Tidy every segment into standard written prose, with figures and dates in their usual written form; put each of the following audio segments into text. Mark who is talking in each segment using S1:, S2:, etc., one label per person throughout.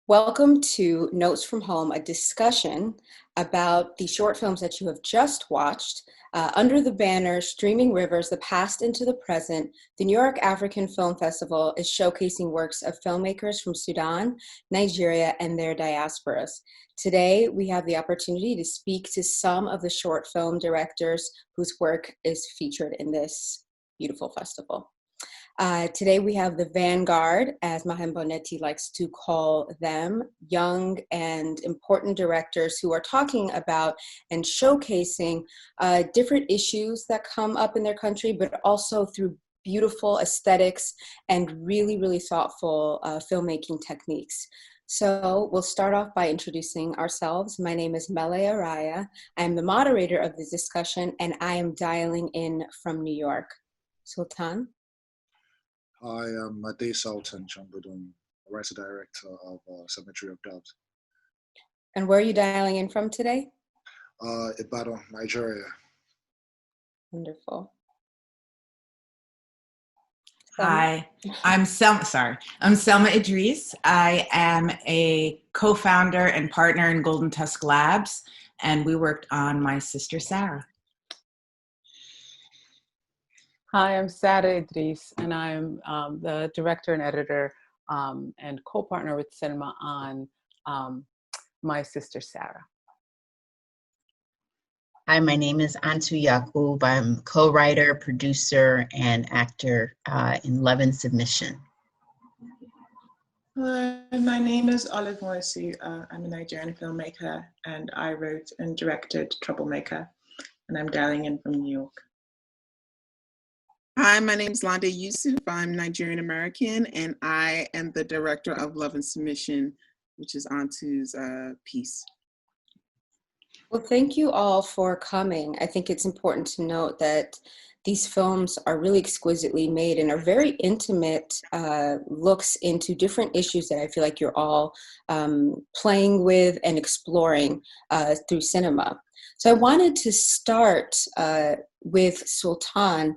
S1: Welcome to Notes from Home, a discussion about the short films that you have just watched. Under the banner, Streaming Rivers, the Past into the Present, the New York African Film Festival is showcasing works of filmmakers from Sudan, Nigeria, and their diasporas. Today, we have the opportunity to speak to some of the short film directors whose work is featured in this beautiful festival. Today we have the vanguard, as Mahem Bonetti likes to call them, young and important directors who are talking about and showcasing different issues that come up in their country, but also through beautiful aesthetics and really, really thoughtful filmmaking techniques. So we'll start off by introducing ourselves. My name is Melay Araya. I'm the moderator of this discussion, and I am dialing in from New York. Sultan?
S2: I am Adé Sultan Sangodoyin, writer-director of Cemetery of Doves.
S1: And where are you dialing in from today?
S2: Ibadan, Nigeria.
S1: Wonderful.
S3: Hi, I'm Selma Idris. I am a co-founder and partner in Golden Tusk Labs, and we worked on My Sister Sarah.
S4: Hi, I'm Sarra Idris, and I'm the director and editor and co-partner with Selma on My Sister Sarah.
S5: Hi, my name is Antu Yacob. I'm co-writer, producer, and actor in Love and Submission.
S6: Hi, my name is Nwosu. I'm a Nigerian filmmaker, and I wrote and directed Troublemaker, and I'm dialing in from New York.
S7: Hi, my name is Lande Yoosuf. I'm Nigerian American, and I am the director of Love and Submission, which is Antu's piece.
S1: Well, thank you all for coming. I think it's important to note that these films are really exquisitely made and are very intimate looks into different issues that I feel like you're all playing with and exploring through cinema. So I wanted to start with Sultan.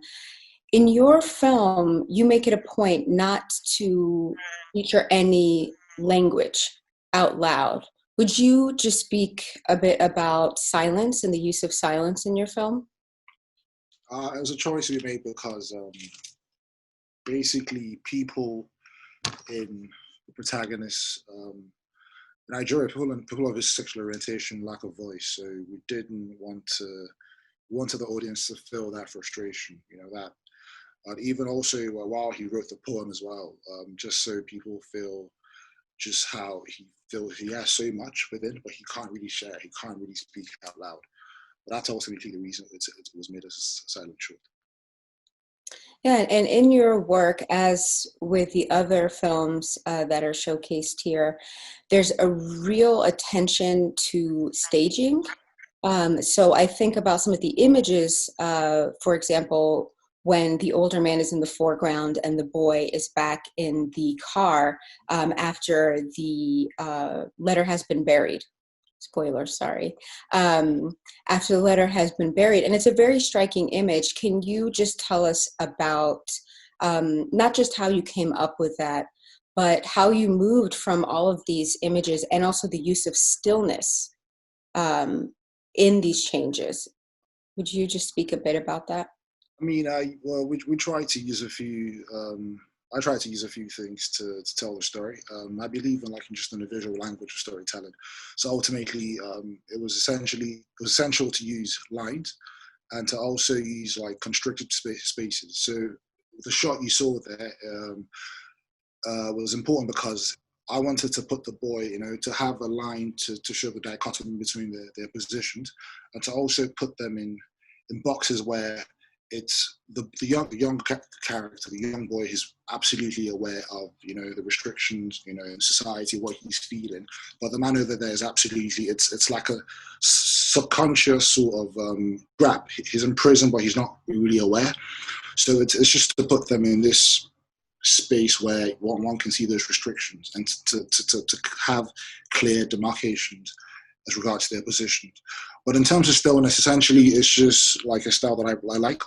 S1: In your film, you make it a point not to feature any language out loud. Would you just speak a bit about silence and the use of silence in your film?
S2: It was a choice we made because basically people in the protagonist, Nigeria, people of his sexual orientation lack a voice. So we didn't wanted the audience to feel that frustration, that. Even also while he wrote the poem as well, just so people feel just how he feels he has so much within, but he can't really share, he can't really speak out loud. But that's ultimately the reason it was made as a silent short.
S1: Yeah, and in your work, as with the other films that are showcased here, there's a real attention to staging. So I think about some of the images, for example, when the older man is in the foreground and the boy is back in the car after the letter has been buried. Spoiler, sorry. After the letter has been buried. And it's a very striking image. Can you just tell us about not just how you came up with that, but how you moved from all of these images and also the use of stillness in these changes? Would you just speak a bit about that?
S2: I mean, we tried to use a few. I tried to use a few things to tell the story. I believe in just in the visual language of storytelling. So ultimately, it was essential to use lines and to also use constricted spaces. So the shot you saw there was important because I wanted to put the boy, to have a line to show the dichotomy between their positions, and to also put them in boxes where it's the young character, the young boy, who's absolutely aware of, the restrictions, in society, what he's feeling. But the man over there is absolutely, it's like a subconscious sort of grab. He's in prison, but he's not really aware. So it's just to put them in this space where one can see those restrictions and to have clear demarcations as regards to their positions. But in terms of stillness, essentially, it's just like a style that I like.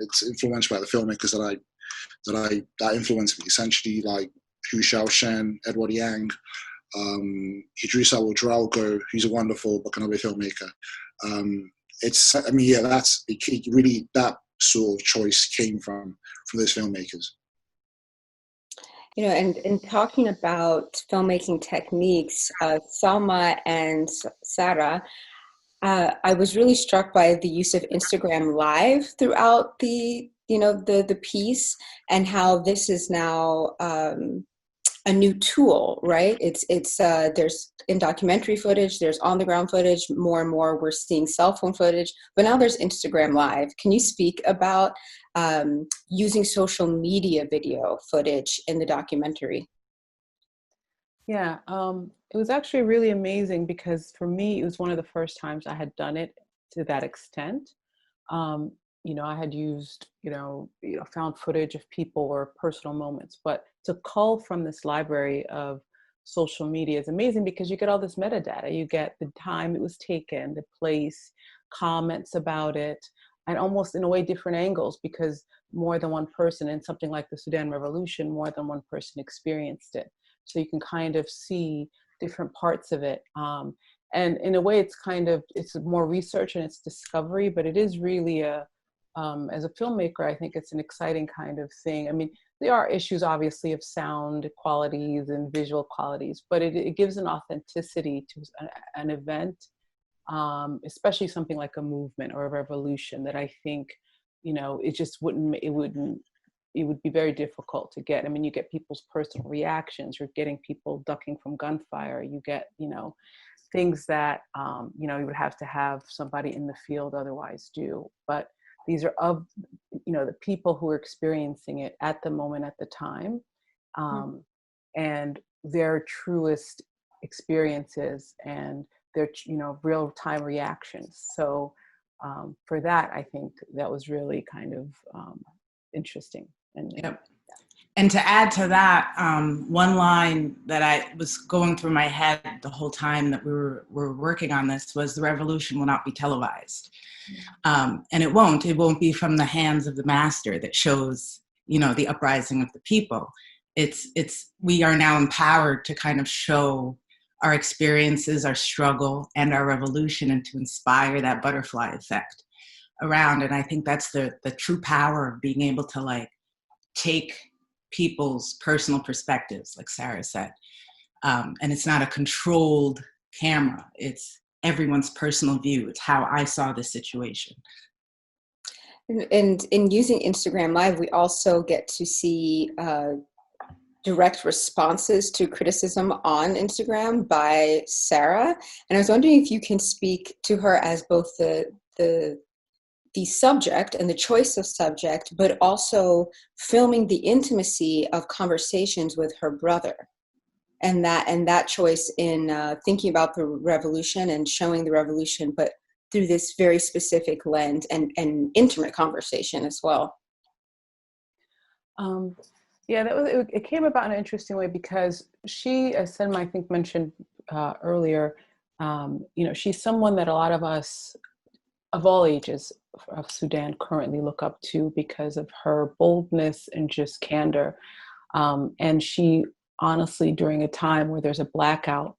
S2: It's influenced by the filmmakers that influenced me. Essentially, like Hu Xiaoshen, Edward Yang, Idris Awudralgo, who's a wonderful Burkinabe filmmaker. I mean, yeah, that's really, that sort of choice came from those filmmakers.
S1: You know, and in talking about filmmaking techniques, Selma and Sarra, I was really struck by the use of Instagram Live throughout the piece, and how this is now a new tool, right? It's there's in documentary footage, there's on the ground footage, more and more we're seeing cell phone footage, but now there's Instagram Live. Can you speak about using social media video footage in the documentary?
S4: Yeah, it was actually really amazing because for me, it was one of the first times I had done it to that extent. I had used, found footage of people or personal moments, but to cull from this library of social media is amazing because you get all this metadata. You get the time it was taken, the place, comments about it, and almost in a way different angles because more than one person in something like the Sudan Revolution, more than one person experienced it. So you can kind of see different parts of it. And in a way, it's more research and it's discovery, but it is really as a filmmaker, I think it's an exciting kind of thing. I mean, there are issues obviously of sound qualities and visual qualities, but it gives an authenticity to an event, especially something like a movement or a revolution that I think, it would be very difficult to get. I mean, you get people's personal reactions, you're getting people ducking from gunfire, you get, things that, you would have to have somebody in the field otherwise do. But these are of, the people who are experiencing it at the moment, at the time, and their truest experiences and their, real time reactions. So for that, I think that was really kind of interesting.
S3: Yep. And to add to that, one line that I was going through my head the whole time that we were working on this was, the revolution will not be televised. And it won't be from the hands of the master that shows, the uprising of the people. We are now empowered to kind of show our experiences, our struggle, and our revolution, and to inspire that butterfly effect around. And I think that's the true power of being able to take people's personal perspectives, like Sarra said. And it's not a controlled camera. It's everyone's personal view. It's how I saw the situation.
S1: And in using Instagram Live, we also get to see direct responses to criticism on Instagram by Sarra. And I was wondering if you can speak to her as both the subject and the choice of subject, but also filming the intimacy of conversations with her brother, and that choice in thinking about the revolution and showing the revolution, but through this very specific lens and intimate conversation as well.
S4: It came about in an interesting way because she, as Selma I think mentioned earlier, she's someone that a lot of us of all ages of Sudan currently look up to because of her boldness and just candor. And she honestly, during a time where there's a blackout,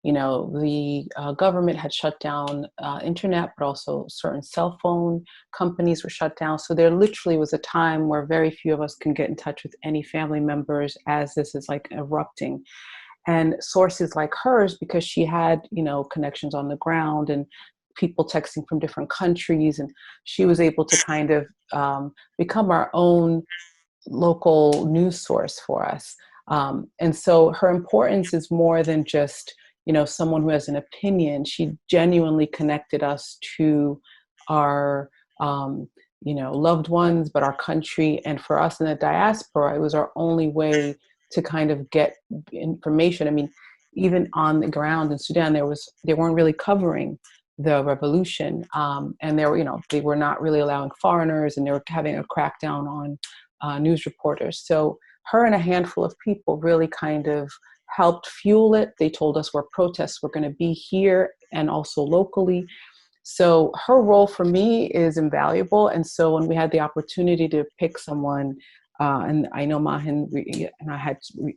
S4: the government had shut down internet, but also certain cell phone companies were shut down. So there literally was a time where very few of us can get in touch with any family members as this is erupting. And sources like hers, because she had, connections on the ground and people texting from different countries, and she was able to kind of become our own local news source for us. And so her importance is more than just, someone who has an opinion. She genuinely connected us to our, loved ones, but our country. And for us in the diaspora, it was our only way to kind of get information. I mean, even on the ground in Sudan, they weren't really covering the revolution, and they were not really allowing foreigners, and they were having a crackdown on news reporters. So her and a handful of people really kind of helped fuel it. They told us where protests were going to be here and also locally. So her role for me is invaluable. And so when we had the opportunity to pick someone And I know Mahin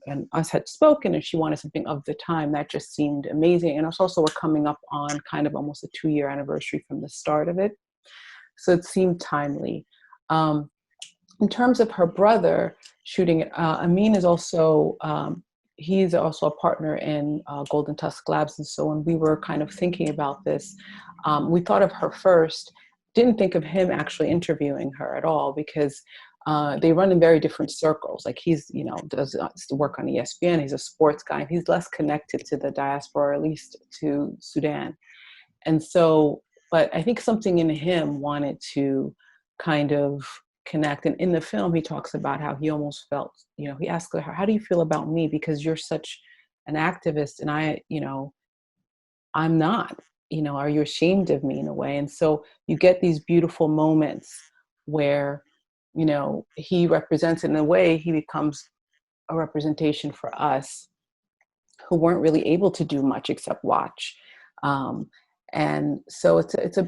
S4: and us had spoken, and she wanted something of the time that just seemed amazing. And also we're coming up on kind of almost a 2-year anniversary from the start of it. So it seemed timely. In terms of her brother shooting it, Amin is also, he's also a partner in Golden Tusk Labs. And so when we were kind of thinking about this, we thought of her first, didn't think of him actually interviewing her at all, because they run in very different circles. Like he's, does work on ESPN, he's a sports guy, and he's less connected to the diaspora, or at least to Sudan. And so, but I think something in him wanted to kind of connect. And in the film, he talks about how he almost felt, he asked her, how do you feel about me? Because you're such an activist and I'm not, are you ashamed of me in a way? And so you get these beautiful moments where, he represents it in a way, he becomes a representation for us who weren't really able to do much except watch. And so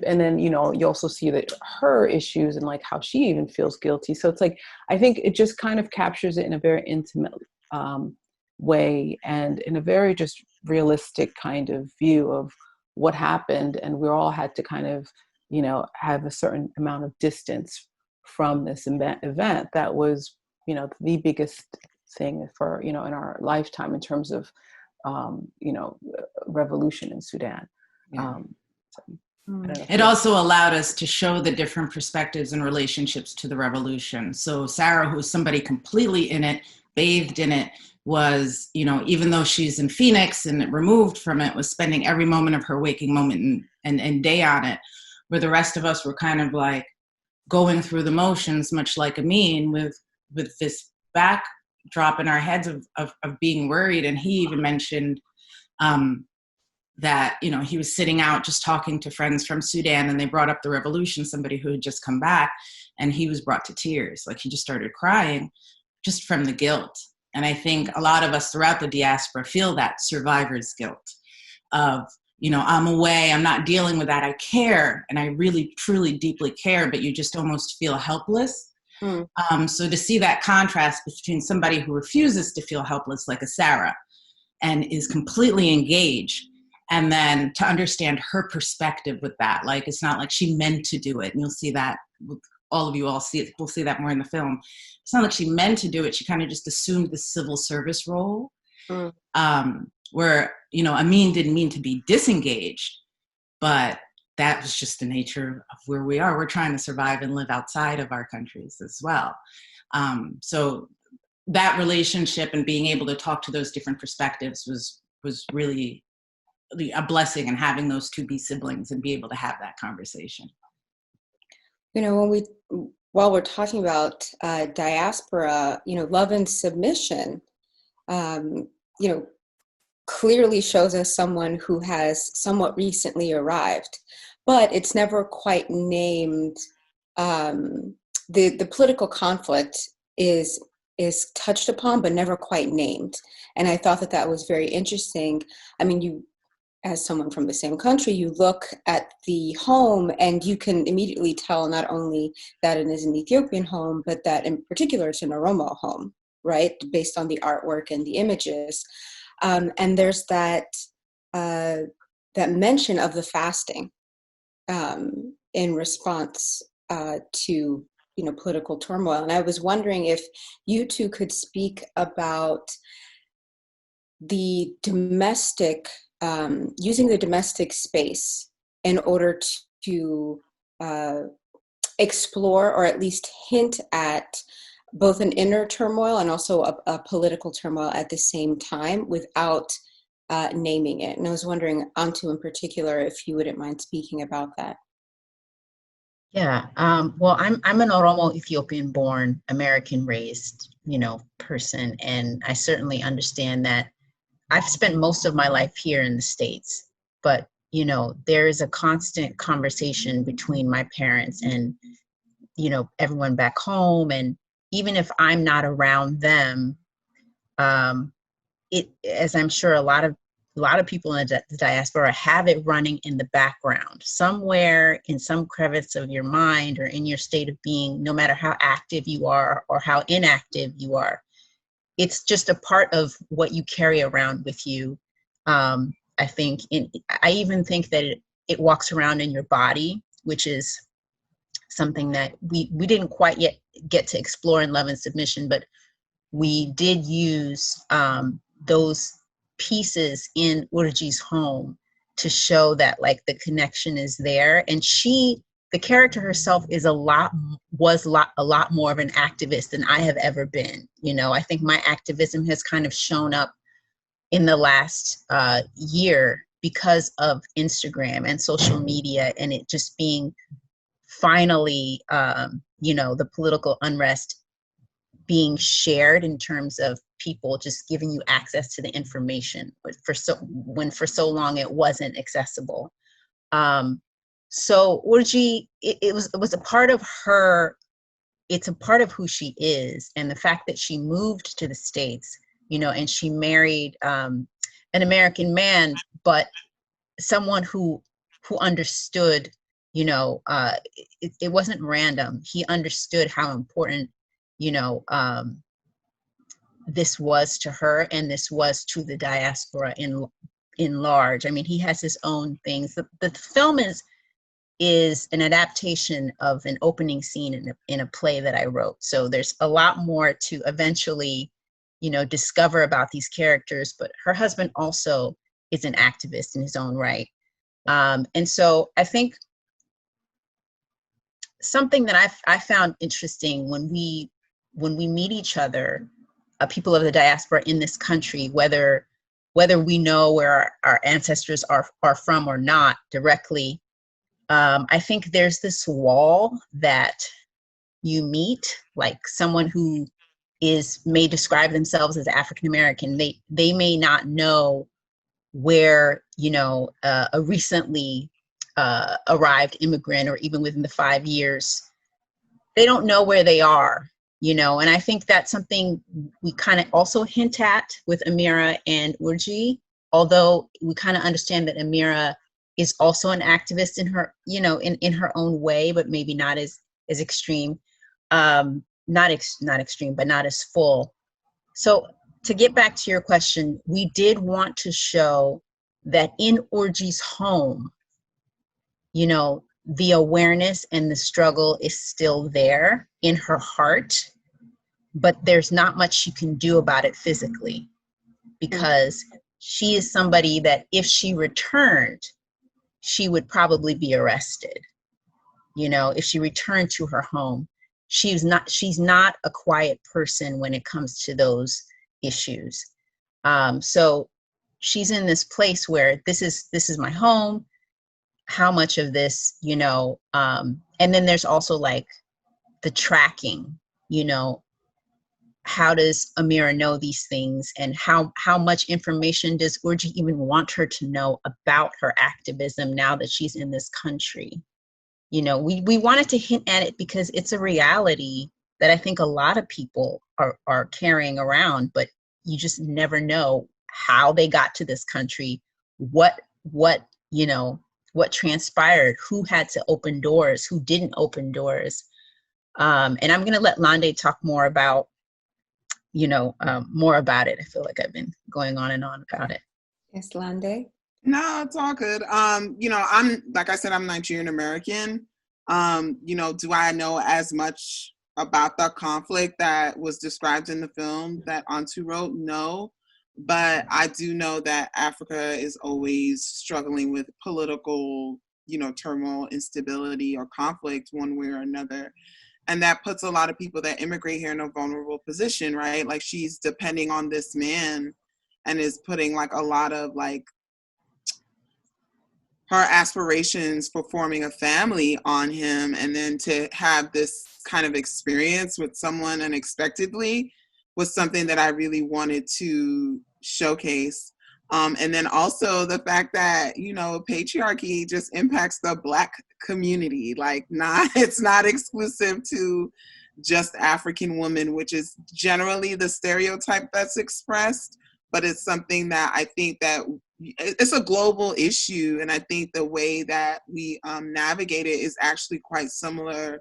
S4: and then, you also see that her issues and like how she even feels guilty. So it's like, I think it just kind of captures it in a very intimate way and in a very just realistic kind of view of what happened. And we all had to kind of, have a certain amount of distance from this event that was, the biggest thing for, in our lifetime in terms of, revolution in Sudan.
S3: Yeah. It also allowed us to show the different perspectives and relationships to the revolution. So Sarra, who's somebody completely in it, bathed in it, was, even though she's in Phoenix and removed from it, was spending every moment of her waking moment and day on it, where the rest of us were kind of like going through the motions, much like Amin, with this backdrop in our heads of being worried. And he even mentioned that, he was sitting out just talking to friends from Sudan, and they brought up the revolution, somebody who had just come back, and he was brought to tears. Like he just started crying just from the guilt. And I think a lot of us throughout the diaspora feel that survivor's guilt of, I'm away, I'm not dealing with that. I care, and I really, truly, deeply care, but you just almost feel helpless. So to see that contrast between somebody who refuses to feel helpless, like a Sarra, and is completely engaged, and then to understand her perspective with that. Like, it's not like she meant to do it. And you'll see that, all of you all see it, we'll see that more in the film. It's not like she meant to do it. She kind of just assumed the civil service role, where, Amin didn't mean to be disengaged, but that was just the nature of where we are. We're trying to survive and live outside of our countries as well. So that relationship and being able to talk to those different perspectives was really a blessing, and having those two be siblings and be able to have that conversation.
S1: While we're talking about diaspora, Love and Submission, clearly shows us someone who has somewhat recently arrived, but it's never quite named. The political conflict is touched upon, but never quite named. And I thought that was very interesting. I mean, you, as someone from the same country, you look at the home and you can immediately tell not only that it is an Ethiopian home, but that in particular it's an Oromo home, right? Based on the artwork and the images. And there's that mention of the fasting in response to political turmoil. And I was wondering if you two could speak about the domestic, using the domestic space in order to explore or at least hint at both an inner turmoil and also a political turmoil at the same time without naming it. And I was wondering, Antu in particular, if you wouldn't mind speaking about that.
S5: Yeah, well, I'm an Oromo Ethiopian-born, American-raised, person, and I certainly understand that. I've spent most of my life here in the States, but there is a constant conversation between my parents and everyone back home, and even if I'm not around them, it, as I'm sure a lot of lot of people in the diaspora have it running in the background, somewhere in some crevice of your mind or in your state of being, no matter how active you are or how inactive you are. It's just a part of what you carry around with you. I think, I even think that it walks around in your body, which is something that we didn't quite yet get to explore in Love and Submission, but we did use those pieces in Urji's home to show that like the connection is there. And the character herself was a lot more of an activist than I have ever been. You know, I think my activism has kind of shown up in the last year because of Instagram and social media, and it just being finally, you know, the political unrest being shared in terms of people just giving you access to the information when for so long it wasn't accessible. So Urji, it was a part of her. It's a part of who she is, and the fact that she moved to the States, you know, and she married an American man, but someone who understood, you know, it wasn't random. He understood how important, you know, this was to her, and this was to the diaspora in large. I mean, he has his own things. The film is an adaptation of an opening scene in a play that I wrote. So there's a lot more to eventually, you know, discover about these characters. But her husband also is an activist in his own right. And so I think something that I found interesting when we meet each other, people of the diaspora in this country, whether we know where our ancestors are from or not directly, I think there's this wall that you meet, like someone who may describe themselves as African American. They may not know where, you know, a recently arrived immigrant, or even within the 5 years, they don't know where they are, you know. And I think that's something we kind of also hint at with Amira and Urji, although we kind of understand that Amira is also an activist in her, you know, in her own way, but maybe not as extreme, not extreme, but not as full. So to get back to your question, we did want to show that in Urji's home, you know, the awareness and the struggle is still there in her heart, but there's not much she can do about it physically, because she is somebody that if she returned, she would probably be arrested. You know, if she returned to her home, she's not a quiet person when it comes to those issues. So she's in this place where this is my home. How much of this, you know, and then there's also like the tracking, you know, how does Amira know these things, and how much information does Urji even want her to know about her activism now that she's in this country? You know, we wanted to hint at it because it's a reality that I think a lot of people are carrying around, but you just never know how they got to this country, what you know, what transpired, who had to open doors, who didn't open doors. And I'm going to let Lande talk more about, you know, more about it. I feel like I've been going on and on about it.
S1: Yes, Lande.
S7: No, it's all good. You know, like I said, I'm Nigerian American. You know, do I know as much about the conflict that was described in the film that Antu wrote? No. But I do know that Africa is always struggling with political, you know, turmoil, instability, or conflict one way or another. And that puts a lot of people that immigrate here in a vulnerable position, right? Like, she's depending on this man and is putting like a lot of like her aspirations for forming a family on him. And then to have this kind of experience with someone unexpectedly was something that I really wanted to showcase. And then also the fact that, you know, patriarchy just impacts the Black community. Like, it's not exclusive to just African women, which is generally the stereotype that's expressed, but it's something that I think that it's a global issue, and I think the way that we navigate it is actually quite similar,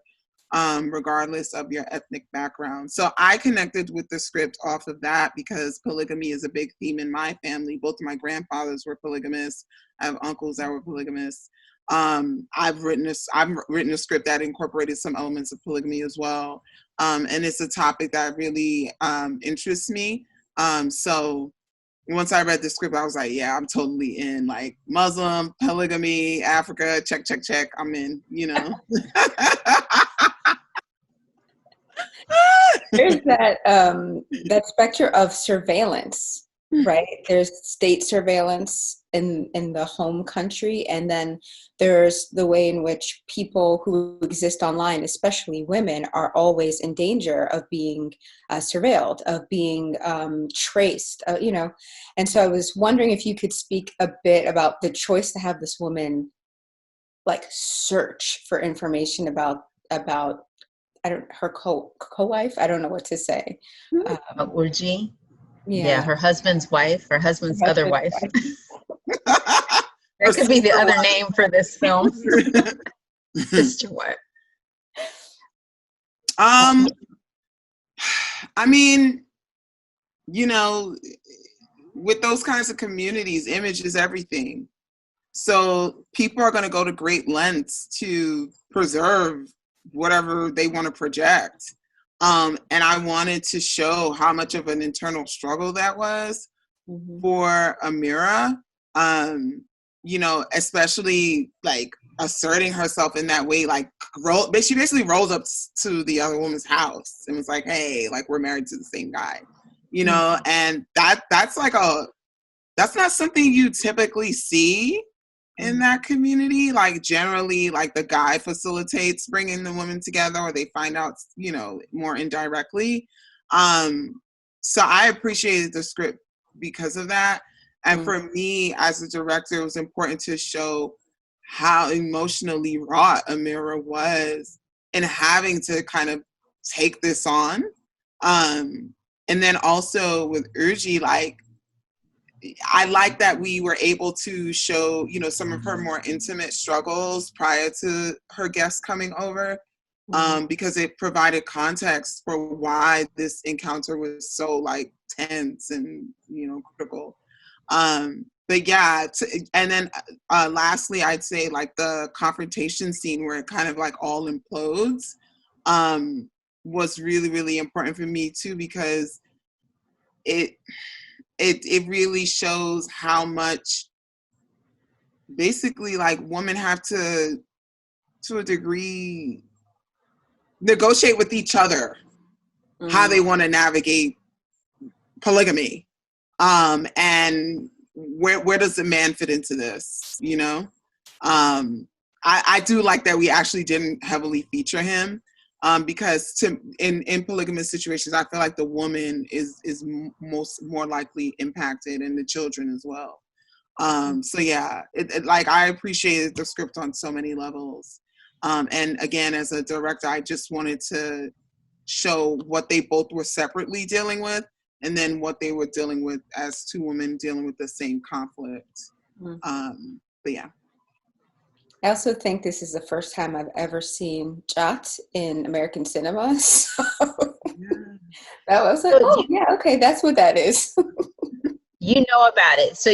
S7: regardless of your ethnic background. So I connected with the script off of that because polygamy is a big theme in my family. Both of my grandfathers were polygamists. I have uncles that were polygamists. I've written a script that incorporated some elements of polygamy as well, and it's a topic that really interests me. So once I read the script, I was like, yeah, I'm totally in. Like Muslim, polygamy, Africa, check, check, check. I'm in, you know.
S1: There's that spectrum of surveillance, right? There's state surveillance in the home country, and then there's the way in which people who exist online, especially women, are always in danger of being surveilled, of being traced, you know. And so I was wondering if you could speak a bit about the choice to have this woman like search for information about her co-wife. I don't know what to say.
S5: Urji.
S1: Yeah,
S5: Her husband's wife, her husband's other wife.
S7: Her
S5: That could be the
S7: sister
S5: other
S7: wife.
S5: name for this film. Sister wife.
S7: I mean, you know, with those kinds of communities, image is everything. So people are going to go to great lengths to preserve whatever they want to project. And I wanted to show how much of an internal struggle that was for Amira, you know, especially like asserting herself in that way, like she basically rolls up to the other woman's house and was like, hey, like we're married to the same guy, you know, and that's not something you typically see in that community. Like generally, like the guy facilitates bringing the women together, or they find out, you know, more indirectly. So I appreciated the script because of that. And for me as a director, it was important to show how emotionally wrought Amira was in having to kind of take this on. And then also with Urji, like, I like that we were able to show, you know, some of her more intimate struggles prior to her guests coming over, because it provided context for why this encounter was so like tense and, you know, critical. But yeah, and then lastly, I'd say like the confrontation scene where it kind of like all implodes was really, really important for me too, because it really shows how much basically like women have to a degree, negotiate with each other how they want to navigate polygamy. And where does the man fit into this, you know? I do like that we actually didn't heavily feature him, because in polygamous situations, I feel like the woman is more likely impacted, and the children as well. So yeah, like I appreciated the script on so many levels. And again, as a director, I just wanted to show what they both were separately dealing with, and then what they were dealing with as two women dealing with the same conflict. But yeah.
S1: I also think this is the first time I've ever seen Jat in American cinema. So that was like, oh yeah, okay, that's what that is.
S5: You know about it. So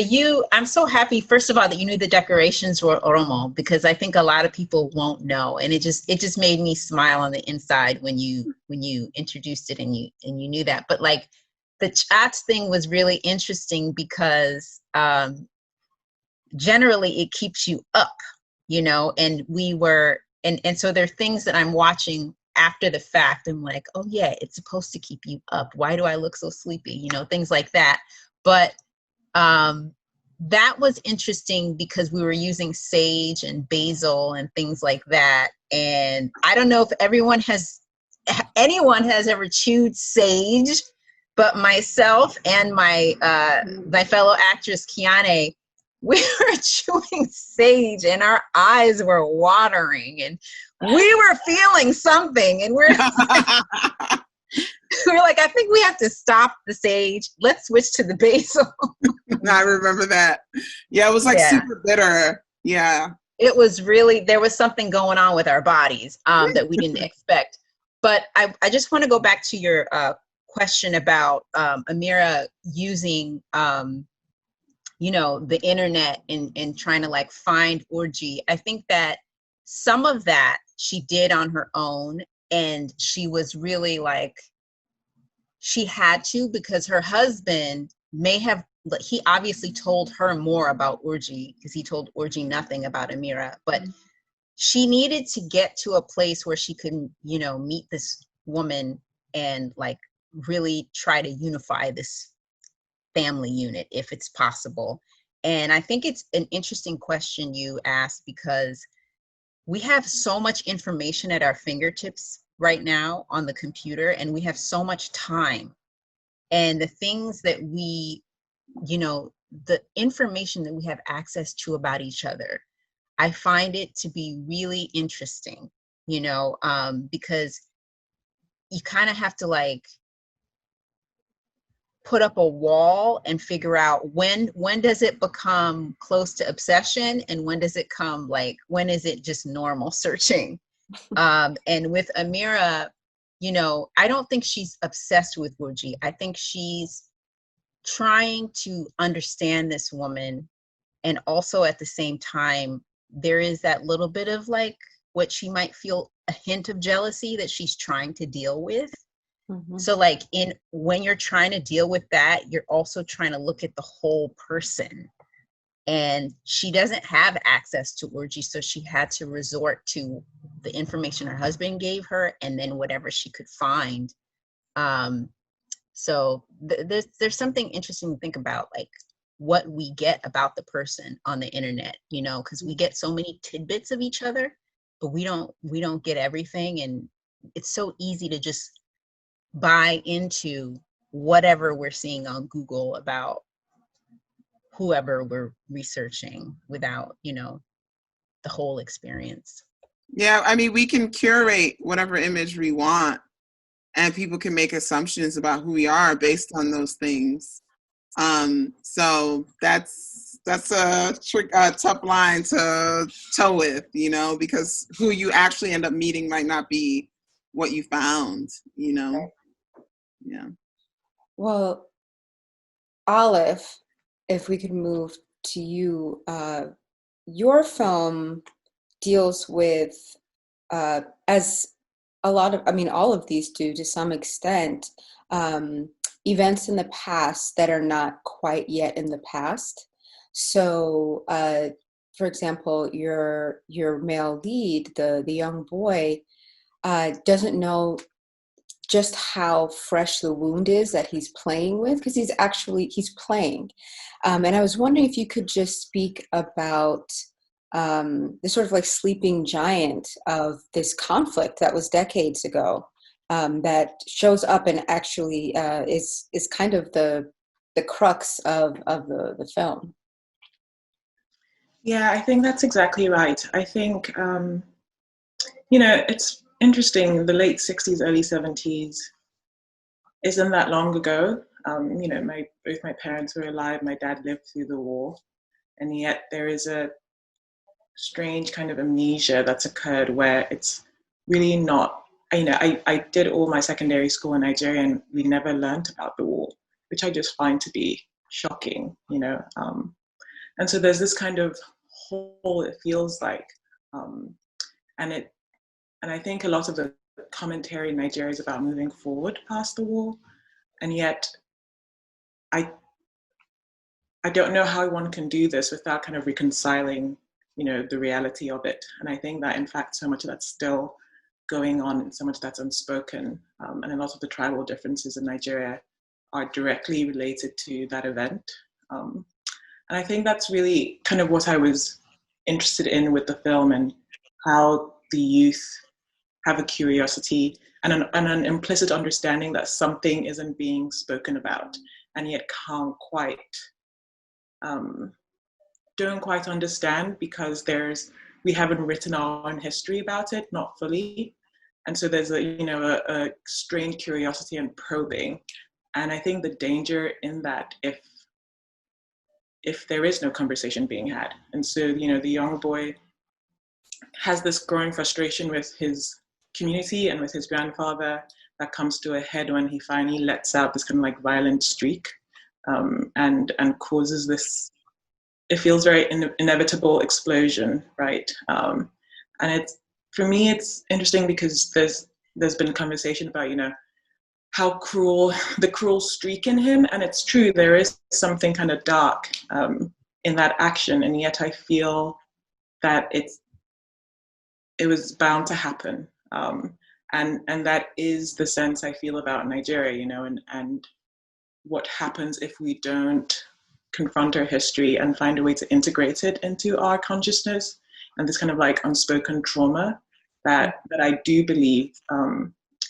S5: I'm so happy, first of all, that you knew the decorations were Oromo, because I think a lot of people won't know. And it just made me smile on the inside when you introduced it and you knew that. But like the Jat thing was really interesting because generally it keeps you up, you know, and and so there are things that I'm watching after the fact. I'm like, oh yeah, it's supposed to keep you up. Why do I look so sleepy? You know, things like that. But that was interesting because we were using sage and basil and things like that. And I don't know if anyone has ever chewed sage, but myself and my fellow actress, Kiane, we were chewing sage and our eyes were watering and we were feeling something. And We were like, I think we have to stop the sage. Let's switch to the basil.
S7: I remember that. Yeah, it was like super bitter. Yeah.
S5: It was really, there was something going on with our bodies that we didn't expect. But I just want to go back to your question about Amira using, you know, the internet and trying to like find Urji. I think that some of that she did on her own, and she was really like, she had to, because her husband may have, he obviously told her more about Urji, because he told Urji nothing about Amira, but she needed to get to a place where she could, you know, meet this woman and like really try to unify this family unit if it's possible. And I think it's an interesting question you asked, because we have so much information at our fingertips right now on the computer, and we have so much time. And the things that we, you know, the information that we have access to about each other, I find it to be really interesting, you know, because you kind of have to like put up a wall and figure out when does it become close to obsession, and when does it come like, when is it just normal searching? And with Amira, you know, I don't think she's obsessed with Urji. I think she's trying to understand this woman, and also at the same time, there is that little bit of like what she might feel a hint of jealousy that she's trying to deal with. So like when you're trying to deal with that, you're also trying to look at the whole person. And she doesn't have access to Urji, so she had to resort to the information her husband gave her, and then whatever she could find. So there's something interesting to think about, like what we get about the person on the internet, you know, because we get so many tidbits of each other, but we don't get everything, and it's so easy to just buy into whatever we're seeing on Google about whoever we're researching without, you know, the whole experience.
S7: Yeah, I mean, we can curate whatever image we want, and people can make assumptions about who we are based on those things. So that's a tough line to toe with, you know, because who you actually end up meeting might not be what you found, you know.
S1: Right.
S7: Yeah. Well,
S1: Olive, if we could move to you, your film deals with, as a lot of, I mean, all of these do to some extent, events in the past that are not quite yet in the past. So, for example, your male lead, the young boy, doesn't know just how fresh the wound is that he's playing with, because he's playing. And I was wondering if you could just speak about the sort of like sleeping giant of this conflict that was decades ago, that shows up and actually is kind of the crux of the film.
S6: Yeah, I think that's exactly right. I think, you know, it's interesting, the late 60s, early 70s isn't that long ago. You know, both my parents were alive, my dad lived through the war, and yet there is a strange kind of amnesia that's occurred where it's really not, you know, I did all my secondary school in Nigeria and we never learned about the war, which I just find to be shocking, you know. And so there's this kind of hole, it feels like, and I think a lot of the commentary in Nigeria is about moving forward past the war, and yet I don't know how one can do this without kind of reconciling, you know, the reality of it. And I think that in fact so much of that's still going on and so much that's unspoken, and a lot of the tribal differences in Nigeria are directly related to that event. And I think that's really kind of what I was interested in with the film, and how the youth have a curiosity and an implicit understanding that something isn't being spoken about, and yet can't quite, don't quite understand, because we haven't written our own history about it, not fully. And so there's a strained curiosity and probing. And I think the danger in that, if there is no conversation being had. And so, the young boy has this growing frustration with his community and with his grandfather that comes to a head when he finally lets out this kind of like violent streak, and causes this, it feels very inevitable explosion, right? And for me, it's interesting because there's been conversation about, how cruel, the cruel streak in him. And it's true, there is something kind of dark in that action. And yet I feel that it was bound to happen. And that is the sense I feel about Nigeria, and what happens if we don't confront our history and find a way to integrate it into our consciousness, and this kind of like unspoken trauma that I do believe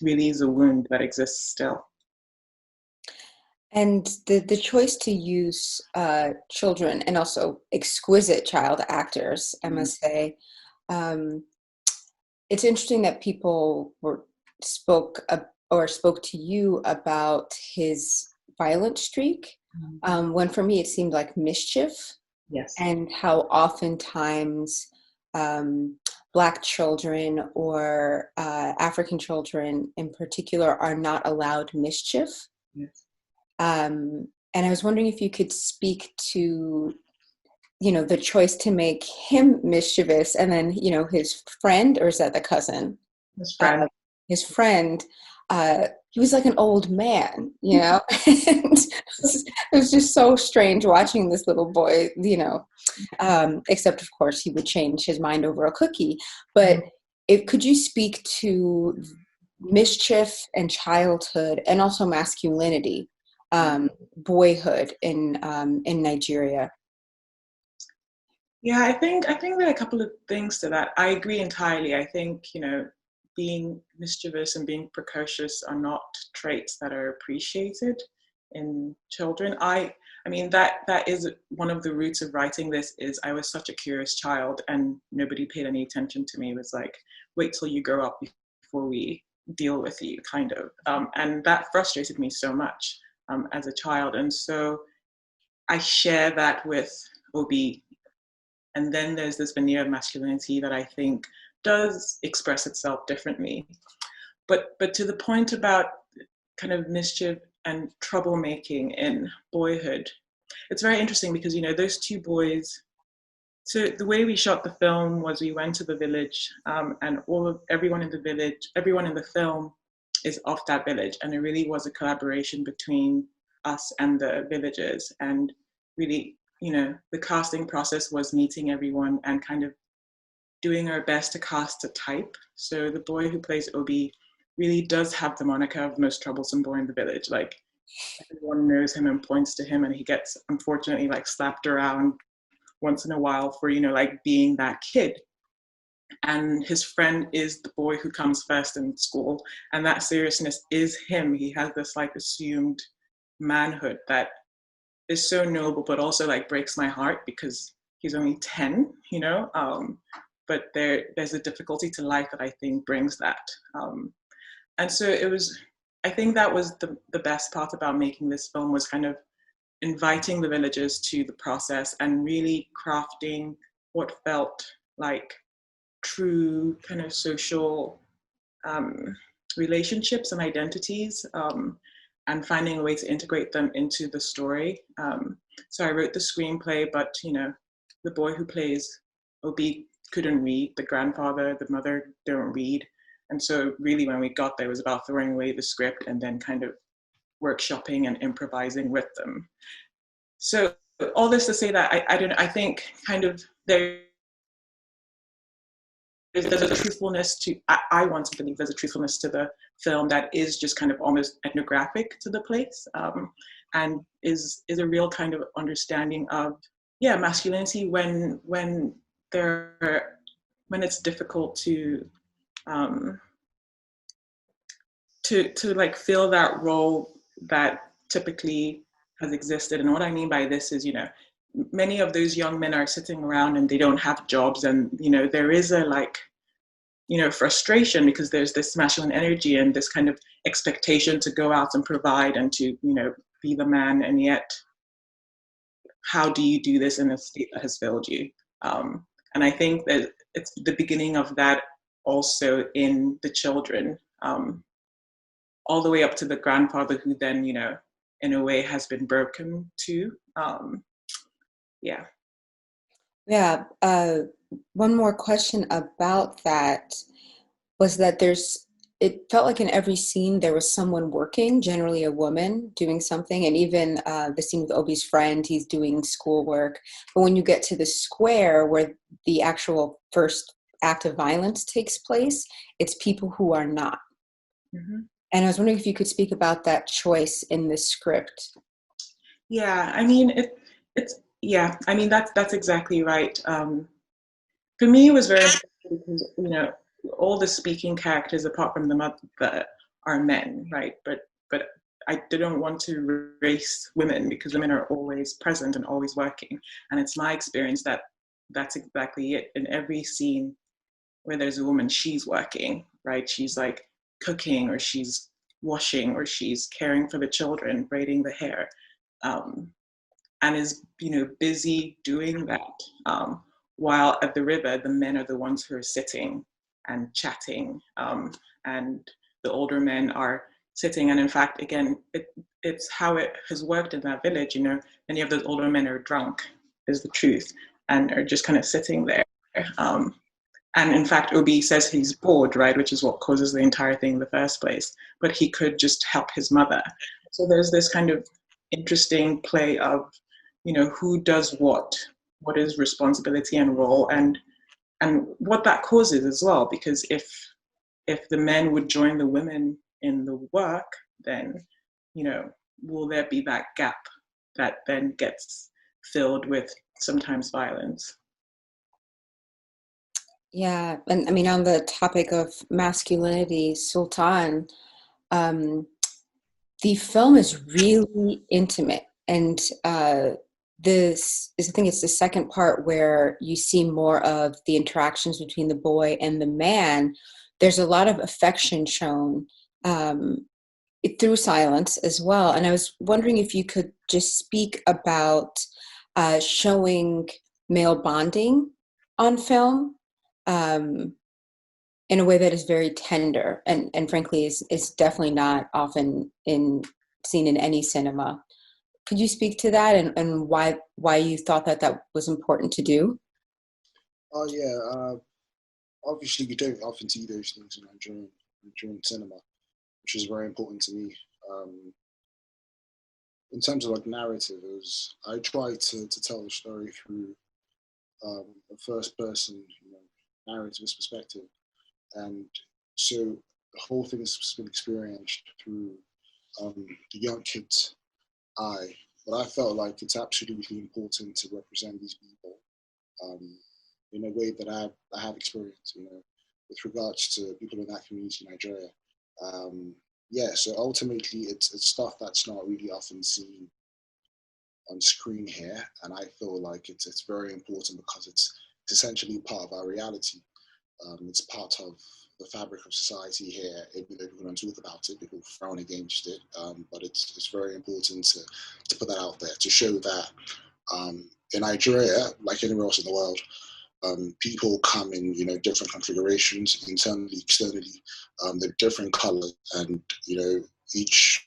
S6: really is a wound that exists still.
S1: And the choice to use children, and also exquisite child actors, I must say, it's interesting that people spoke to you about his violent streak, when for me it seemed like mischief.
S6: Yes.
S1: And how oftentimes Black children or African children in particular are not allowed mischief.
S6: Yes.
S1: And I was wondering if you could speak to, the choice to make him mischievous, and then, his friend, or is that the cousin?
S6: His friend.
S1: He was like an old man, and it was just so strange watching this little boy, except of course he would change his mind over a cookie. But could you speak to mischief and childhood, and also masculinity, boyhood in Nigeria?
S6: Yeah, I think there are a couple of things to that. I agree entirely. I think, being mischievous and being precocious are not traits that are appreciated in children. I mean, that is one of the roots of writing this, is I was such a curious child and nobody paid any attention to me. It was like, wait till you grow up before we deal with you, kind of. And that frustrated me so much as a child. And so I share that with Obi. And then there's this veneer of masculinity that I think does express itself differently. But to the point about kind of mischief and troublemaking in boyhood, it's very interesting because, those two boys, so the way we shot the film was we went to the village, and everyone in the film is of that village. And it really was a collaboration between us and the villagers. And really, the casting process was meeting everyone and kind of doing our best to cast a type. So the boy who plays Obi really does have the moniker of the most troublesome boy in the village. Like, everyone knows him and points to him, and he gets, unfortunately, like slapped around once in a while for, like being that kid. And his friend is the boy who comes first in school, and that seriousness is him. He has this like assumed manhood that is so noble, but also like breaks my heart because he's only 10, but there's a difficulty to life that I think brings that. And so I think that was the best part about making this film, was kind of inviting the villagers to the process and really crafting what felt like true kind of social relationships and identities, and finding a way to integrate them into the story. So I wrote the screenplay, but the boy who plays Obi couldn't read, the grandfather, the mother don't read. And so really when we got there, it was about throwing away the script and then kind of workshopping and improvising with them. So all this to say that I think kind of there's a truthfulness to, I want to believe there's a truthfulness to the film that is just kind of almost ethnographic to the place, and is a real kind of understanding of, masculinity when it's difficult to like fill that role that typically has existed. And what I mean by this is, many of those young men are sitting around and they don't have jobs, and there is a like frustration because there's this masculine energy and this kind of expectation to go out and provide and to, be the man. And yet, how do you do this in a state that has failed you? And I think that it's the beginning of that also in the children, all the way up to the grandfather who then, in a way has been broken too. Yeah.
S1: Yeah. One more question about that was that it felt like in every scene there was someone working, generally a woman doing something, and even the scene with Obi's friend, he's doing schoolwork. But when you get to the square where the actual first act of violence takes place, it's people who are not.
S6: Mm-hmm.
S1: And I was wondering if you could speak about that choice in the script.
S6: Yeah, I mean, that's exactly right. For me, it was very important because, all the speaking characters apart from the mother are men, right? But I didn't want to erase women because women are always present and always working. And it's my experience that that's exactly it. In every scene where there's a woman, she's working, right? She's like cooking, or she's washing, or she's caring for the children, braiding the hair, and is, busy doing that. While at the river, the men are the ones who are sitting and chatting, and the older men are sitting. And in fact, again, it's how it has worked in that village. Many of those older men are drunk, is the truth, and are just kind of sitting there. And in fact, Obi says he's bored, right, which is what causes the entire thing in the first place. But he could just help his mother. So there's this kind of interesting play of, who does what is responsibility and role, and what that causes as well. Because if the men would join the women in the work, then, will there be that gap that then gets filled with sometimes violence?
S1: Yeah, and I mean, on the topic of masculinity, Sultan, the film is really intimate, and this is, I think it's the second part where you see more of the interactions between the boy and the man. There's a lot of affection shown through silence as well. And I was wondering if you could just speak about showing male bonding on film in a way that is very tender and frankly is definitely not often seen in any cinema. Could you speak to that and why you thought that was important to do?
S2: Oh yeah, obviously we don't often see those things during cinema, which is very important to me. In terms of like narrative, I try to tell the story through a first person narrative perspective, and so the whole thing has been experienced through the young kid's eye. But I felt like it's absolutely important to represent these people in a way that I have experienced, with regards to people in that community in Nigeria. So ultimately it's stuff that's not really often seen on screen here, and I feel like it's very important because it's essentially part of our reality. It's part of the fabric of society here. Even though people don't talk about it, people frown against it, but it's very important to put that out there, to show that in Nigeria, like anywhere else in the world, people come in different configurations, internally, externally. They're different colors, and each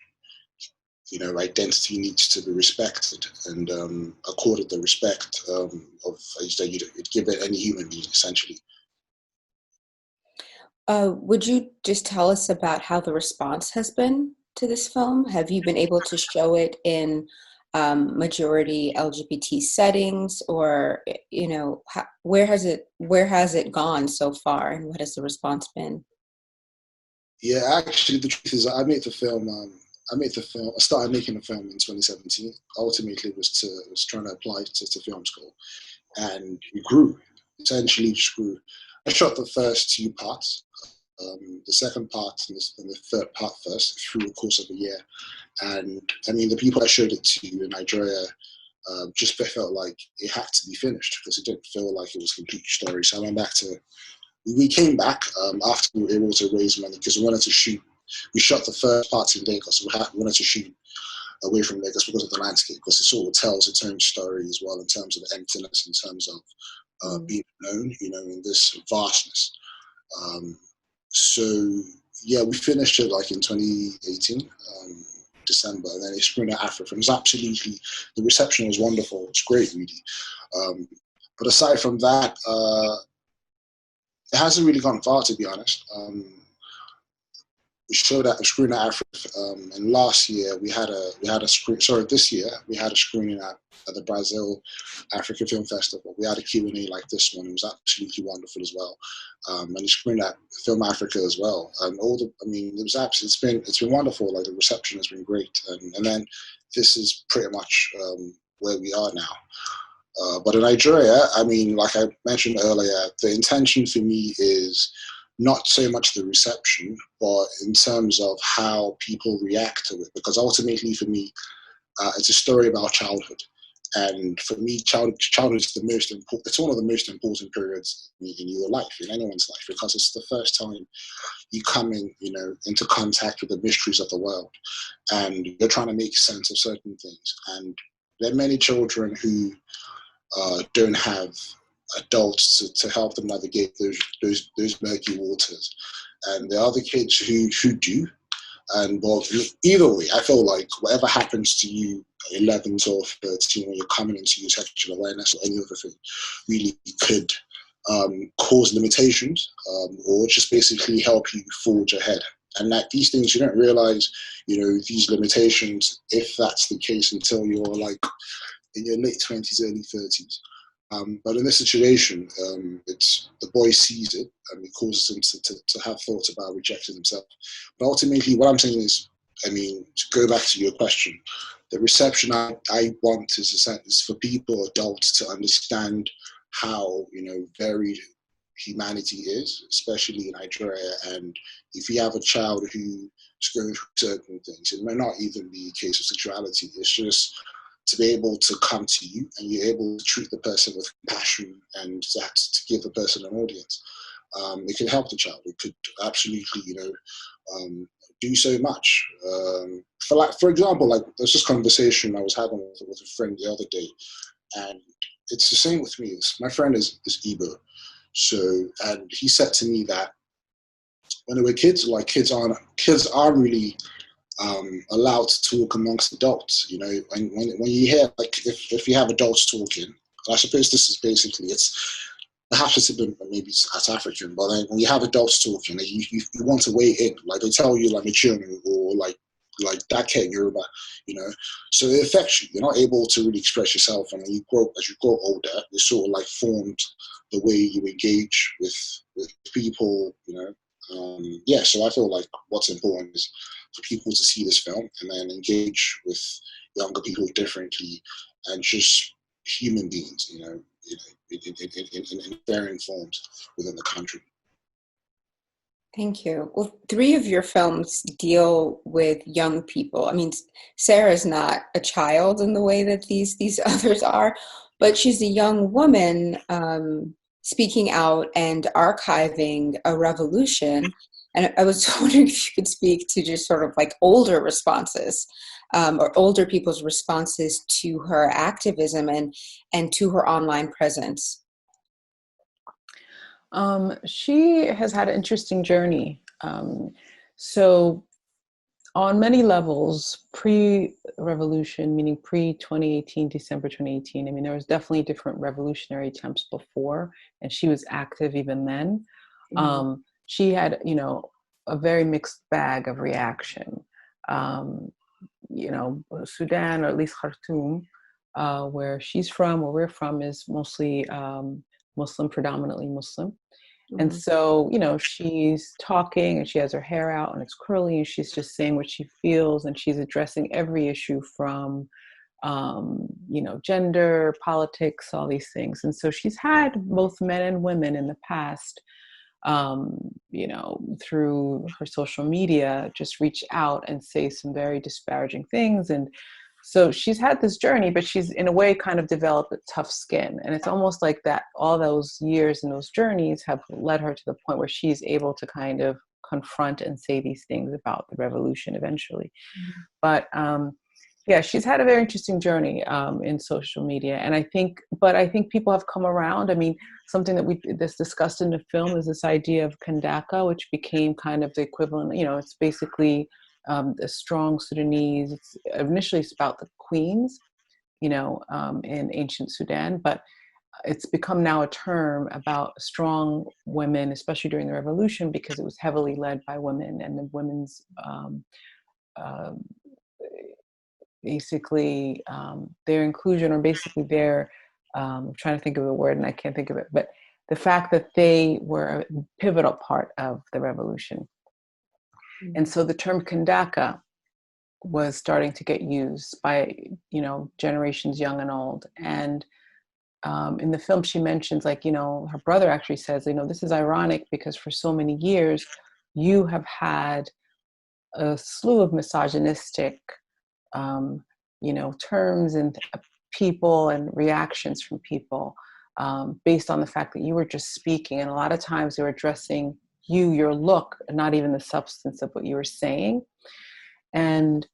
S2: identity needs to be respected and accorded the respect of that you'd give it any human being, essentially.
S1: Would you just tell us about how the response has been to this film? Have you been able to show it in majority LGBT settings, or where has it gone so far, and what has the response been?
S2: Yeah, actually, the truth is, I started making the film in 2017. Ultimately, was trying to apply to film school, and it grew. Essentially, just grew. I shot the first two parts, the second part and the third part first through the course of a year. And I mean, the people I showed it to in Nigeria just felt like it had to be finished because it didn't feel like it was a complete story. So I went back to we came back after we were able to raise money because we wanted to shoot. We shot the first parts in Lagos. We wanted to shoot away from Lagos because of the landscape, because it sort of tells its own story as well in terms of the emptiness, in terms of being known, in this vastness. So yeah, we finished it like in 2018, December, and then it screened at Africa. It was absolutely, the reception was wonderful. It's great, really. But aside from that, it hasn't really gone far, to be honest. We showed at Screen at Africa, and last year we had a screen. Sorry, this year we had a screening at the Brazil African Film Festival. We had a Q&A like this one. It was absolutely wonderful as well, and we screened at Film Africa as well. And it was absolutely, it's been wonderful. Like, the reception has been great, and then this is pretty much where we are now. But in Nigeria, like I mentioned earlier, the intention for me is not so much the reception, but in terms of how people react to it. Because ultimately, for me, it's a story about childhood. And for me, childhood is the most important. It's one of the most important periods in your life, in anyone's life, because it's the first time you come into contact with the mysteries of the world, and you're trying to make sense of certain things. And there are many children who don't have adults to help them navigate those murky waters, and there are other kids who do. And either way, I feel like whatever happens to you 11, 12, 13, when you're coming into your sexual awareness or any other thing, really could cause limitations, or just basically help you forge ahead. And that these things, you don't realize, these limitations, if that's the case, until you're like in your late 20s, early 30s. But in this situation, it's the boy sees it, and it causes him to have thoughts about rejecting himself. But ultimately, what I'm saying is, to go back to your question, the reception I want is for people, adults, to understand how varied humanity is, especially in Nigeria. And if you have a child who's going through certain things, it may not even be a case of sexuality. It's just to be able to come to you, and you're able to treat the person with compassion, and to give the person an audience. It could help the child. It could absolutely, do so much. For example, like, there's this conversation I was having with a friend the other day, and it's the same with me. My friend is Igbo, and he said to me that when they were kids, like, kids aren't really allowed to talk amongst adults. And when you hear, like, if you have adults talking, and I suppose this is basically, perhaps it's a bit, maybe it's African, but then when you have adults talking, you want to weigh in. Like, they tell you, like, Michunu, or like Dake Yoruba, so it affects you. You're not able to really express yourself, and as you grow older, it sort of like formed the way you engage with people. So I feel like what's important is for people to see this film and then engage with younger people differently, and just human beings, in varying forms within the country.
S1: Thank you. Well, 3 of your films deal with young people. Sarah's not a child in the way that these others are, but she's a young woman speaking out and archiving a revolution. And I was wondering if you could speak to just sort of like older responses, or older people's responses to her activism and to her online presence.
S4: She has had an interesting journey. So on many levels, pre-revolution, meaning pre-2018, December 2018, there was definitely different revolutionary attempts before, and she was active even then. Mm-hmm. She had, a very mixed bag of reaction. Sudan, or at least Khartoum, where she's from, where we're from, is mostly Muslim, predominantly Muslim. Mm-hmm. And so, she's talking, and she has her hair out and it's curly, and she's just saying what she feels, and she's addressing every issue from, gender, politics, all these things. And so she's had both men and women in the past, through her social media, just reach out and say some very disparaging things and So she's had this journey, but she's in a way kind of developed a tough skin. And it's almost like that all those years and those journeys have led her to the point where she's able to kind of confront and say these things about the revolution eventually. Mm-hmm. But yeah, she's had a very interesting journey in social media. And I think people have come around. I mean, something that's discussed in the film is this idea of kandaka, which became kind of the equivalent, it's basically a strong Sudanese. Initially it's about the queens, in ancient Sudan, but it's become now a term about strong women, especially during the revolution, because it was heavily led by women, and the women's basically their inclusion, or basically their, I'm trying to think of the word and I can't think of it, but the fact that they were a pivotal part of the revolution. And so the term kandaka was starting to get used by, generations young and old. And in the film, she mentions, her brother actually says, this is ironic because for so many years, you have had a slew of misogynistic, terms and people and reactions from people based on the fact that you were just speaking. And a lot of times they were addressing your look, not even the substance of what you were saying. And,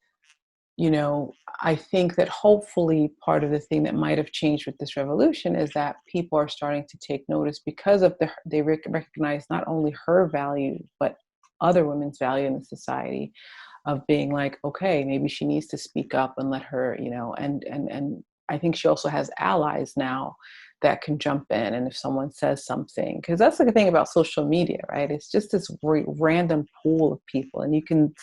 S4: I think that hopefully part of the thing that might have changed with this revolution is that people are starting to take notice because of they recognize not only her value, but other women's value in the society of being like, okay, maybe she needs to speak up and let her, and I think she also has allies now that can jump in. And if someone says something, because that's the thing about social media, right? It's just this random pool of people, and you can,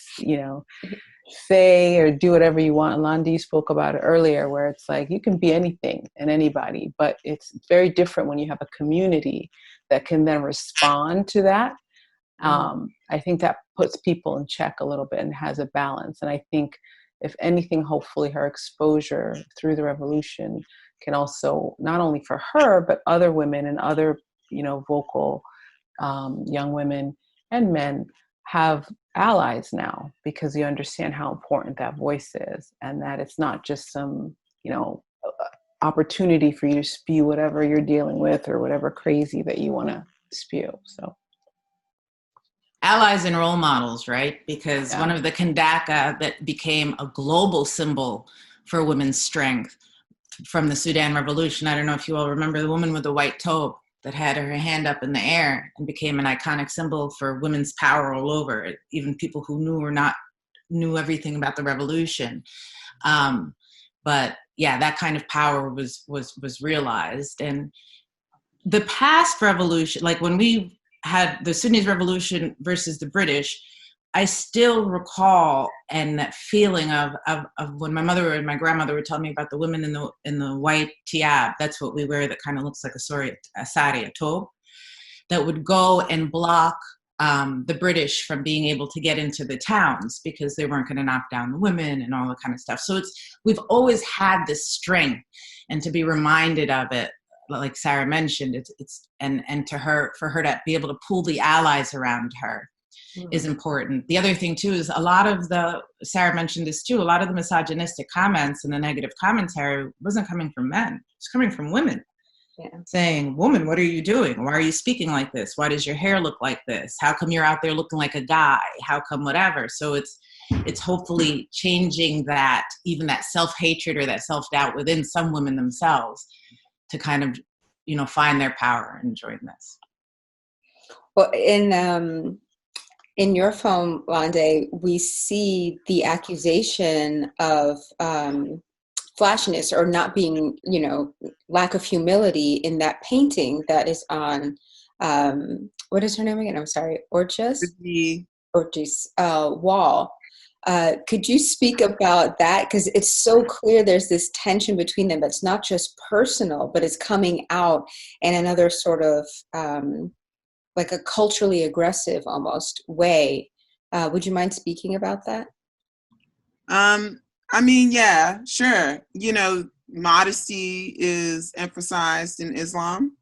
S4: say or do whatever you want. Lande spoke about it earlier, where it's like you can be anything and anybody, but it's very different when you have a community that can then respond to that. I think that puts people in check a little bit and has a balance. And I think, if anything, hopefully her exposure through the revolution can also, not only for her, but other women and other, vocal young women and men have allies now, because you understand how important that voice is, and that it's not just some, opportunity for you to spew whatever you're dealing with or whatever crazy that you want to spew. So.
S3: Allies and role models, right? Because one of the kandaka that became a global symbol for women's strength from the Sudan Revolution, I don't know if you all remember the woman with the white tobe that had her hand up in the air and became an iconic symbol for women's power all over, even people who knew or not knew everything about the revolution. But yeah, that kind of power was realized. And the past revolution, like when we had the Sudanese Revolution versus the British, I still recall and that feeling of when my mother and my grandmother would tell me about the women in the white tiab. That's what we wear, that kind of looks like a sari, a tobe, that would go and block the British from being able to get into the towns because they weren't going to knock down the women and all that kind of stuff. So we've always had this strength, and to be reminded of it, like Sarah mentioned, it's for her to be able to pull the allies around her is important. The other thing too is Sarah mentioned this too, a lot of the misogynistic comments and the negative commentary wasn't coming from men, it's coming from women. Yeah. Saying, woman, what are you doing? Why are you speaking like this? Why does your hair look like this? How come you're out there looking like a guy? How come whatever? So it's hopefully changing that, even that self-hatred or that self-doubt within some women themselves, to kind of, find their power in join this.
S1: Well, in your film, Lande, we see the accusation of flashiness or not being, lack of humility in that painting that is on, what is her name again? I'm sorry, Orchis wall. Could you speak about that? Because it's so clear there's this tension between them that's not just personal, but it's coming out in another sort of like a culturally aggressive almost way. Would you mind speaking about that?
S7: I mean, yeah, sure. Modesty is emphasized in Islam.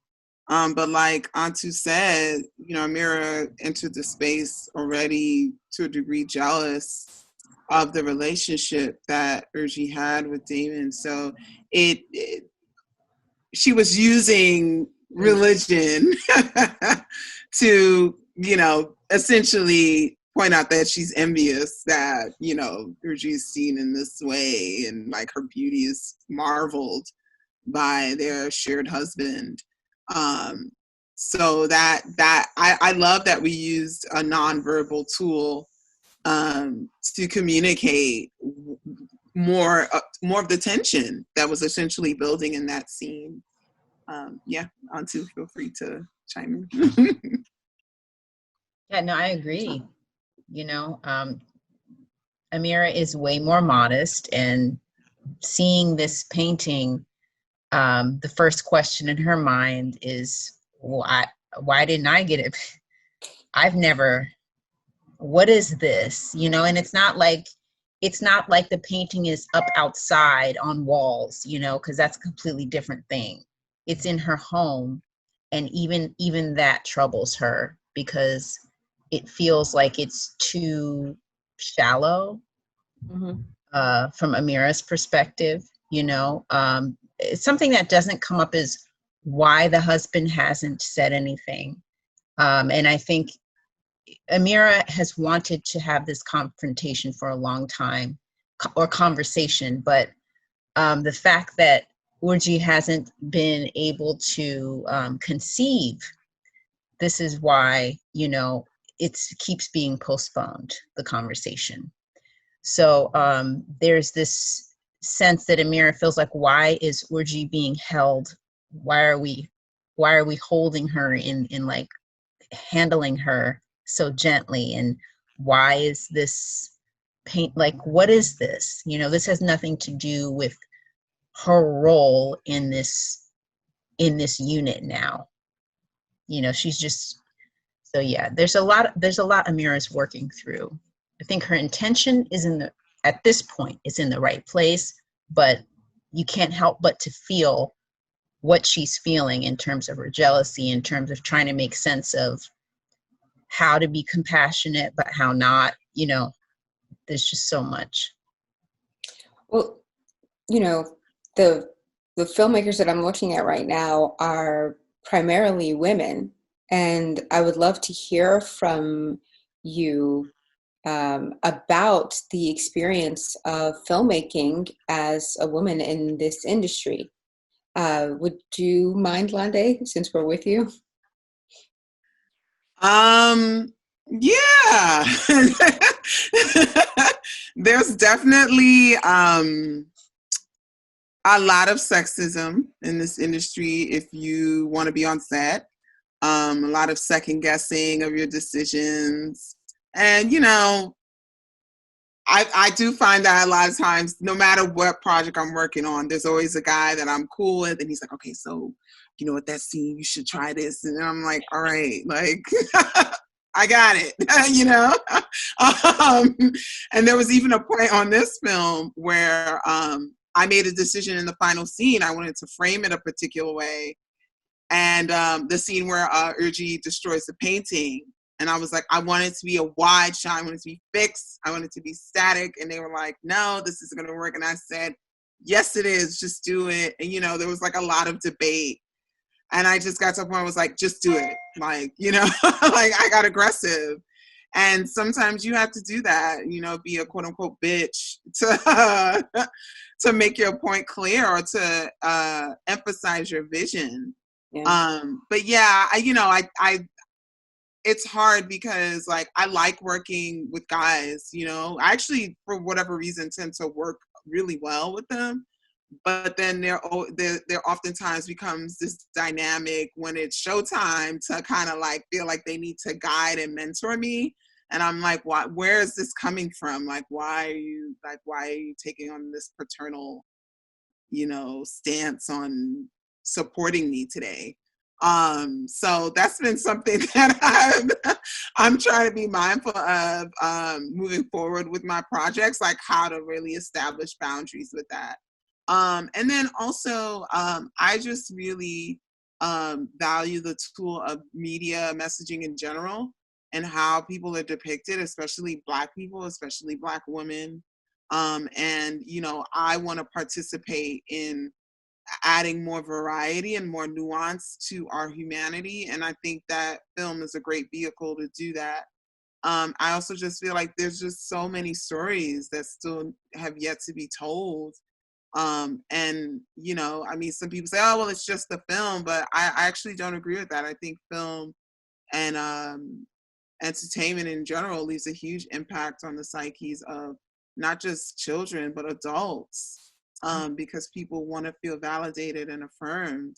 S7: But like Antu said, Amira entered the space already to a degree jealous of the relationship that Urji had with Damon. So she was using religion to, essentially point out that she's envious that, Urji is seen in this way, and like her beauty is marveled by their shared husband. So that I love that we used a nonverbal tool to communicate more of the tension that was essentially building in that scene. Antu, feel free to chime in.
S5: Yeah, no, I agree. Amira is way more modest, and seeing this painting, the first question in her mind is, why didn't I get it? What is this? And it's not like the painting is up outside on walls, because that's a completely different thing. It's in her home, and even that troubles her, because it feels like it's too shallow.
S1: Mm-hmm.
S5: From Amira's perspective. It's something that doesn't come up is why the husband hasn't said anything. And I think Amira has wanted to have this confrontation for a long time, or conversation, but the fact that Urji hasn't been able to conceive, this is why, it keeps being postponed, the conversation. So there's this sense that Amira feels like, why is Urji being held? Why are we holding her in like handling her so gently? And why is this paint, like, what is this? This has nothing to do with her role in this unit now. She's just, so yeah, there's a lot Amira's working through. I think her intention is at this point, is in the right place, but you can't help but to feel what she's feeling in terms of her jealousy, in terms of trying to make sense of how to be compassionate, but how not, there's just so much.
S1: Well, the filmmakers that I'm looking at right now are primarily women, and I would love to hear from you about the experience of filmmaking as a woman in this industry. Would you mind, Lande, since we're with you?
S7: Yeah. There's definitely a lot of sexism in this industry if you want to be on set. A lot of second guessing of your decisions. And, I do find that a lot of times, no matter what project I'm working on, there's always a guy that I'm cool with, and he's like, okay, so, with that scene, you should try this. And I'm like, all right, like, I got it, and there was even a point on this film where I made a decision in the final scene. I wanted to frame it a particular way. And the scene where Urji destroys the painting, and I was like, I want it to be a wide shot. I want it to be fixed. I want it to be static. And they were like, no, this isn't going to work. And I said, yes, it is. Just do it. And, there was like a lot of debate. And I just got to a point where I was like, just do it. Like, like I got aggressive. And sometimes you have to do that, be a quote unquote bitch to make your point clear, or to emphasize your vision. Yeah. But yeah, I it's hard because like I like working with guys, I actually, for whatever reason, tend to work really well with them. But then there oftentimes becomes this dynamic when it's showtime to kind of like feel like they need to guide and mentor me. And I'm like, where is this coming from? Like, why are you taking on this paternal, stance on supporting me today? So that's been something that I'm trying to be mindful of moving forward with my projects, like how to really establish boundaries with that. And then also, I just really value the tool of media messaging in general. and how people are depicted, especially Black people, especially Black women. And, you know, I want to participate in adding more variety and more nuance to our humanity. And I think that film is a great vehicle to do that. I also just feel like there's just so many stories that still have yet to be told. And, you know, I mean, some people say, oh, well, it's just the film, but I actually don't agree with that. I think film and entertainment in general leaves a huge impact on the psyches of not just children, but adults, because people want to feel validated and affirmed,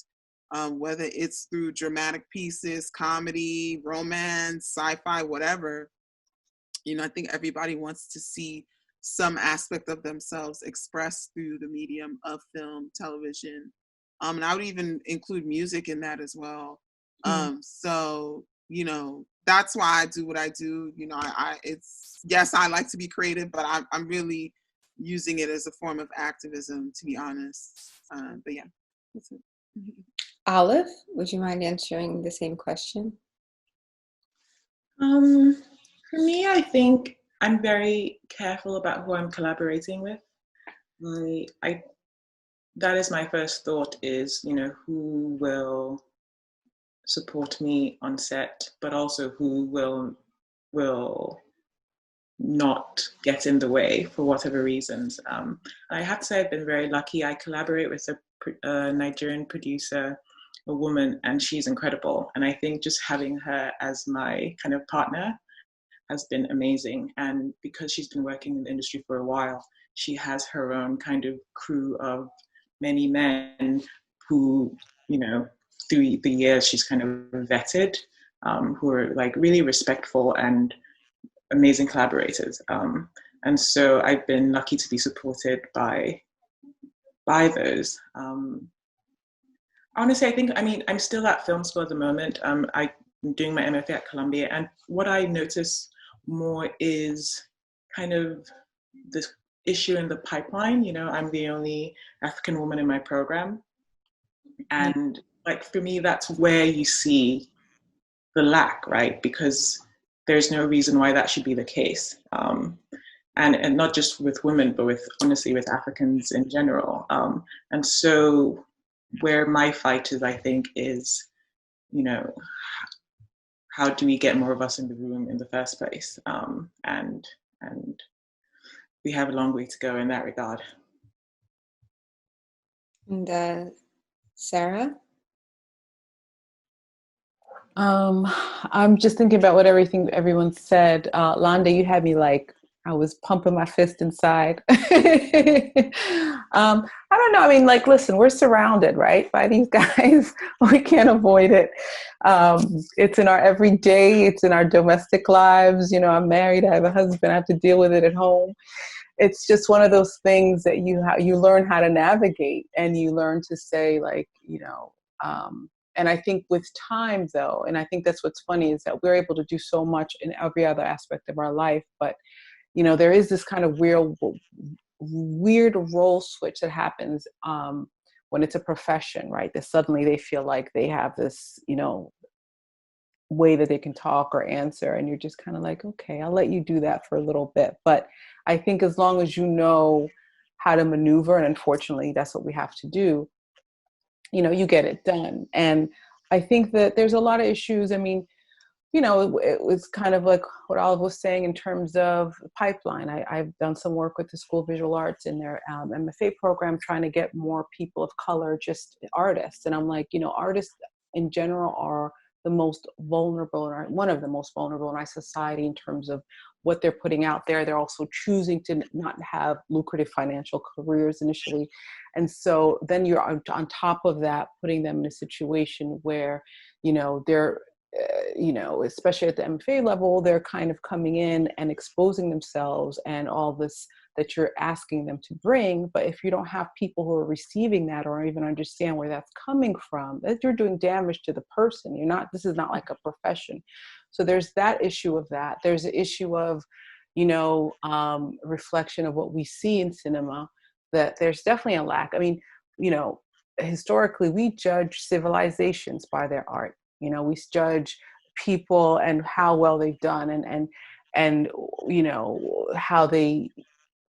S7: whether it's through dramatic pieces, comedy, romance, sci-fi, whatever. You know, I think everybody wants to see some aspect of themselves expressed through the medium of film, television. And I would even include music in that as well. So, you know, that's why I do what I do. You know, it's, yes, I like to be creative, but I'm really using it as a form of activism, to be honest. But yeah, that's it.
S1: Olive, would you mind answering the same question?
S6: For me, I think I'm very careful about who I'm collaborating with. That is my first thought is, you know, who will support me on set, but also who will not get in the way for whatever reasons. I have to say I've been very lucky. I collaborate with a Nigerian producer, a woman, and she's incredible. And I think just having her as my kind of partner has been amazing. And because she's been working in the industry for a while, she has her own kind of crew of many men who, you know, through the years she's kind of vetted, who are like really respectful and amazing collaborators. And so I've been lucky to be supported by those. Honestly, I'm still at film school at the moment. I'm doing my MFA at Columbia, and what I notice more is kind of this issue in the pipeline. You know, I'm the only African woman in my program, and like for me, that's where you see the lack, right? Because there's no reason why that should be the case. And not just with women, but honestly with Africans in general. And so where my fight is, I think, is, you know, how do we get more of us in the room in the first place? And we have a long way to go in that regard.
S1: And Sarah?
S4: I'm just thinking about what everyone said. Lande, you had me like, I was pumping my fist inside. I don't know. I mean, like, listen, we're surrounded, right, by these guys. We can't avoid it. It's in our everyday, it's in our domestic lives. You know, I'm married, I have a husband, I have to deal with it at home. It's just one of those things that you learn how to navigate, and you learn to say, like, you know, and I think with time, though, and I think that's what's funny, is that we're able to do so much in every other aspect of our life. But, you know, there is this kind of weird role switch that happens when it's a profession, right? That suddenly they feel like they have this, you know, way that they can talk or answer. And you're just kind of like, okay, I'll let you do that for a little bit. But I think as long as you know how to maneuver, and unfortunately that's what we have to do, you know, you get it done. And I think that there's a lot of issues. I mean, you know, it was kind of like what Olive was saying in terms of the pipeline. I've done some work with the School of Visual Arts in their MFA program, trying to get more people of color, just artists. And I'm like, you know, artists in general are the most vulnerable, or one of the most vulnerable in our society in terms of what they're putting out there. They're also choosing to not have lucrative financial careers initially. And so then you're on top of that, putting them in a situation where, you know, they're, you know, especially at the MFA level, they're kind of coming in and exposing themselves and all this that you're asking them to bring. But if you don't have people who are receiving that or even understand where that's coming from, that you're doing damage to the person. This is not like a profession. So there's that issue of that. There's the issue of, you know, reflection of what we see in cinema, that there's definitely a lack. I mean, you know, historically, we judge civilizations by their art. You know, we judge people and how well they've done, and you know, how they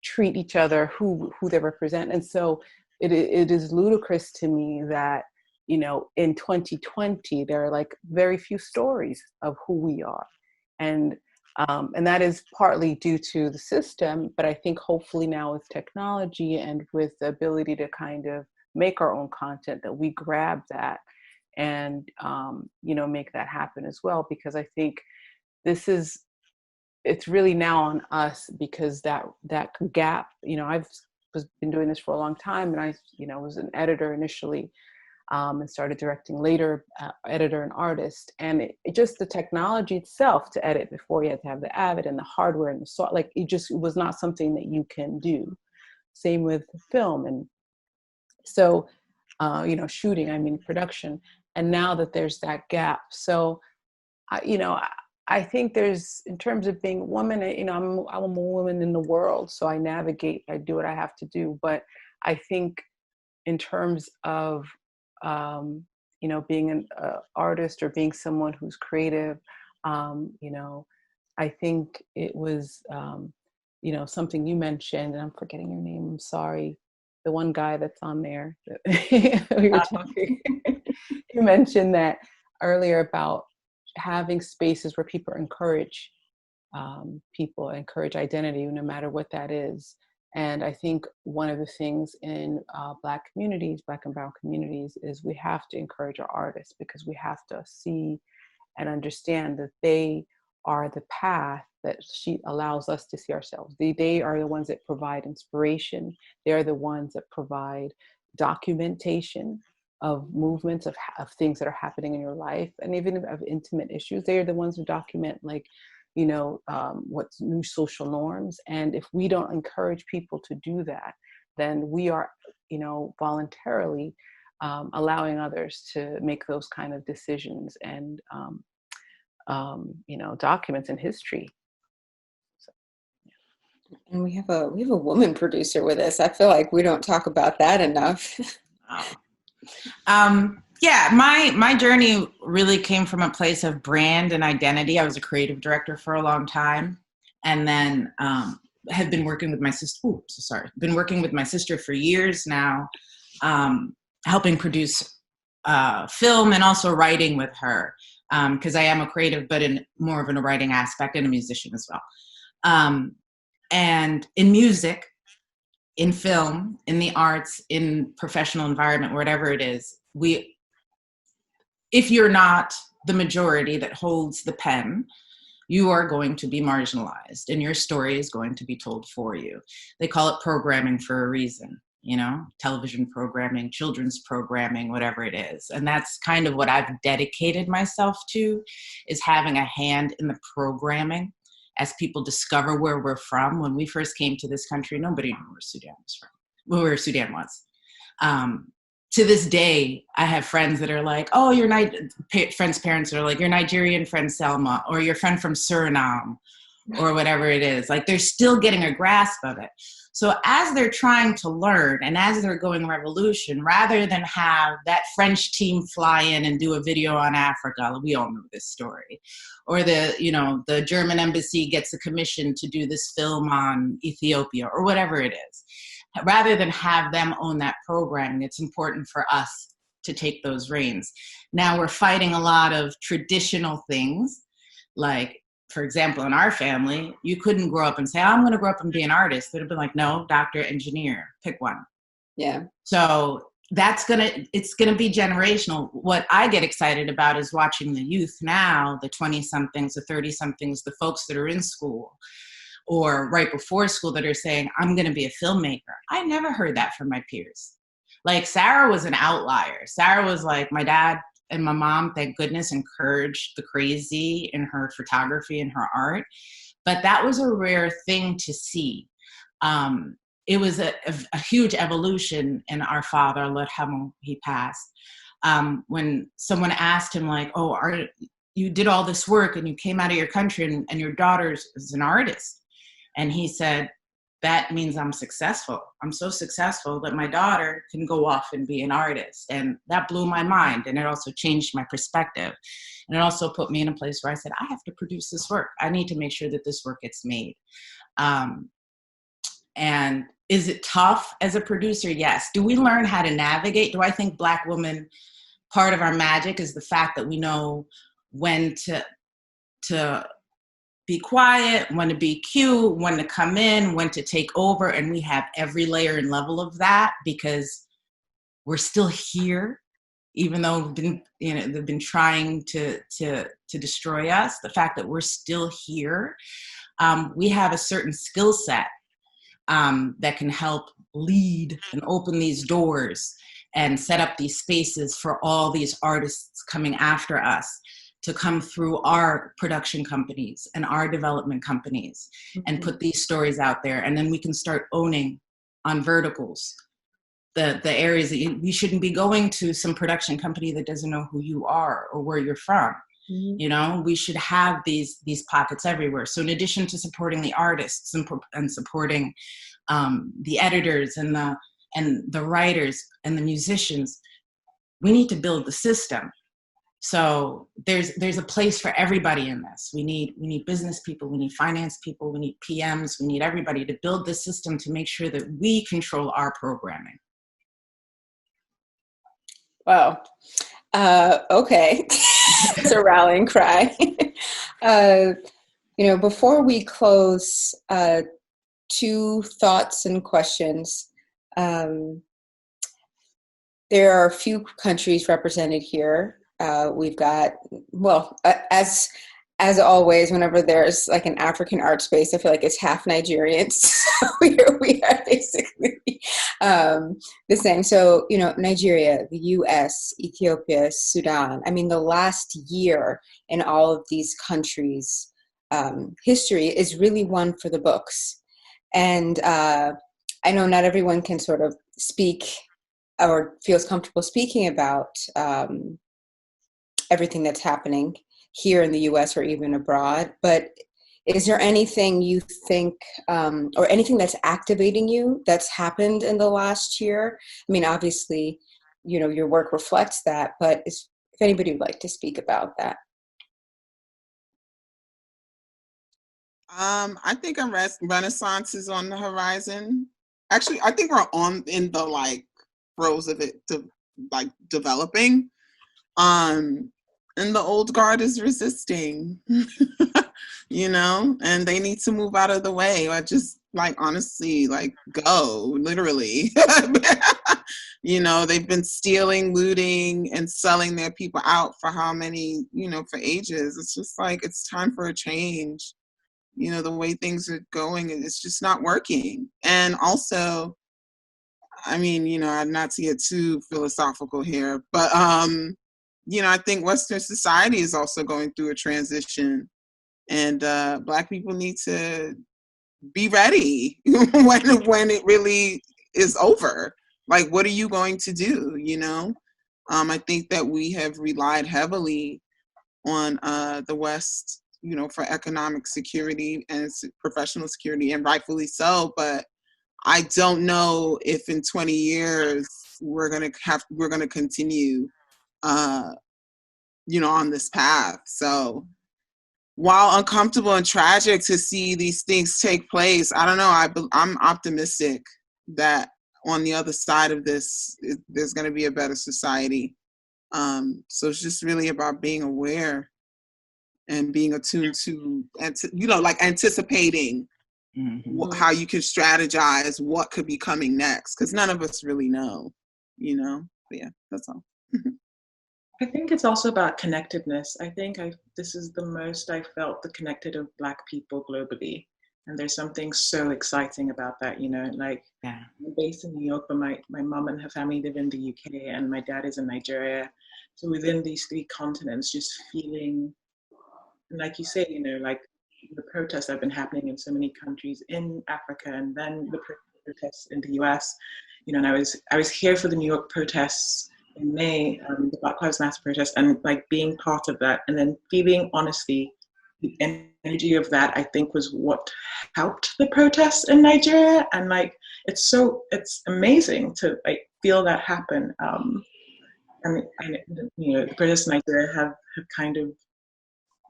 S4: treat each other, who they represent. And so it is ludicrous to me that, you know, in 2020 there are like very few stories of who we are, and that is partly due to the system, but I think hopefully now with technology and with the ability to kind of make our own content, that we grab that and you know, make that happen as well. Because I think it's really now on us, because that gap, you know, I've been doing this for a long time, and I, you know, was an editor initially, and started directing later, editor and artist. And it just, the technology itself to edit, before you had to have the Avid and the hardware and the software, like it was not something that you can do. Same with film. And so, you know, shooting, I mean, production. And now that there's that gap, so, you know, I think there's, in terms of being a woman, you know, I'm a woman in the world, so I navigate, I do what I have to do. But I think in terms of, you know, being an artist or being someone who's creative, you know, I think it was, you know, something you mentioned, and I'm forgetting your name, I'm sorry, the one guy that's on there that we were talking. You mentioned that earlier about having spaces where people encourage identity, no matter what that is. And I think one of the things in Black communities, Black and Brown communities, is we have to encourage our artists, because we have to see and understand that they are the path that she allows us to see ourselves. They are the ones that provide inspiration. They are the ones that provide documentation of movements, of things that are happening in your life, and even of intimate issues. They are the ones who document, like, you know, what's new social norms. And if we don't encourage people to do that, then we are, you know, voluntarily allowing others to make those kind of decisions and, you know, documents in history. So, yeah.
S1: And we have a woman producer with us. I feel like we don't talk about that enough.
S3: Yeah, my journey really came from a place of brand and identity. I was a creative director for a long time, and then had been working with my sister. Been working with my sister for years now, helping produce film and also writing with her, because I am a creative, but in more of a writing aspect, and a musician as well. And in music, in film, in the arts, in professional environment, whatever it is, if you're not the majority that holds the pen, you are going to be marginalized, and your story is going to be told for you. They call it programming for a reason, you know, television programming, children's programming, whatever it is. And that's kind of what I've dedicated myself to, is having a hand in the programming. As people discover where we're from. When we first came to this country, nobody knew where Sudan was from, where Sudan was. To this day, I have friends that are like, oh, friends' parents are like, your Nigerian friend Selma, or your friend from Suriname, or whatever it is. Like, they're still getting a grasp of it. So as they're trying to learn, and as they're going revolution, rather than have that French team fly in and do a video on Africa, we all know this story, or the German embassy gets a commission to do this film on Ethiopia, or whatever it is. Rather than have them own that programming, it's important for us to take those reins. Now we're fighting a lot of traditional things, like, for example, in our family, you couldn't grow up and say, I'm going to grow up and be an artist. They'd have been like, no, doctor, engineer, pick one.
S1: Yeah.
S3: So it's going to be generational. What I get excited about is watching the youth now, the 20-somethings, the 30-somethings, the folks that are in school or right before school that are saying, I'm going to be a filmmaker. I never heard that from my peers. Like, Sarra was an outlier. Sarra was like, my dad and my mom, thank goodness, encouraged the crazy in her photography and her art. But that was a rare thing to see. It was a huge evolution in our father, Allah yarhamu, he passed. When someone asked him, like, oh, you did all this work and you came out of your country and your daughter is an artist. And he said, that means I'm successful. I'm so successful that my daughter can go off and be an artist. And that blew my mind. And it also changed my perspective. And it also put me in a place where I said, I have to produce this work. I need to make sure that this work gets made. And is it tough as a producer? Yes. Do we learn how to navigate? Do I think Black women, part of our magic is the fact that we know when to be quiet, when to be cute, when to come in, when to take over. And we have every layer and level of that because we're still here, even though they've been trying to destroy us. The fact that we're still here, we have a certain skill set that can help lead and open these doors and set up these spaces for all these artists coming after us to come through our production companies and our development companies and put these stories out there. And then we can start owning on verticals the areas that you shouldn't be going to some production company that doesn't know who you are or where you're from. You know, we should have these pockets everywhere. So in addition to supporting the artists and supporting the editors and the writers and the musicians, we need to build the system. So there's a place for everybody in this. We need business people, we need finance people, we need PMs, we need everybody to build the system to make sure that we control our programming.
S1: Wow. Okay. It's a rallying cry. Before we close, 2 thoughts and questions. There are a few countries represented here. We've got, as always, whenever there's like an African art space, I feel like it's half Nigerian. So we are basically the same. So, Nigeria, the US, Ethiopia, Sudan. I mean, the last year in all of these countries, history is really one for the books. And I know not everyone can sort of speak or feels comfortable speaking about everything that's happening here in the US or even abroad, but is there anything you think or anything that's activating you that's happened in the last year? I mean, obviously, your work reflects that, but if anybody would like to speak about that.
S7: I think a renaissance is on the horizon. Actually, I think we're in the throes of it developing. And the old guard is resisting, and they need to move out of the way. I just honestly, go, literally. They've been stealing, looting, and selling their people out for how many, for ages. It's just it's time for a change. The way things are going, it's just not working. And also, I mean, not to get too philosophical here, but, I think Western society is also going through a transition, and Black people need to be ready when it really is over. What are you going to do? I think that we have relied heavily on the West, for economic security and professional security, and rightfully so. But I don't know if in 20 years we're gonna continue on this path. So while uncomfortable and tragic to see these things take place, I don't know, I'm optimistic that on the other side of this, there's going to be a better society. So it's just really about being aware and being attuned to, and anticipating how you can strategize what could be coming next, because none of us really know, But yeah, that's all.
S6: I think it's also about connectedness. I think this is the most I felt the connected of Black people globally. And there's something so exciting about that, I'm based in New York, but my mom and her family live in the UK, and my dad is in Nigeria. So within these 3 continents, just feeling, like you say, the protests that have been happening in so many countries in Africa, and then the protests in the US, and I was here for the New York protests in May, the Black Lives Matter protest, and being part of that, and then feeling honestly the energy of that, I think, was what helped the protests in Nigeria. And like, it's amazing to like feel that happen. And you know, the protests in Nigeria have kind of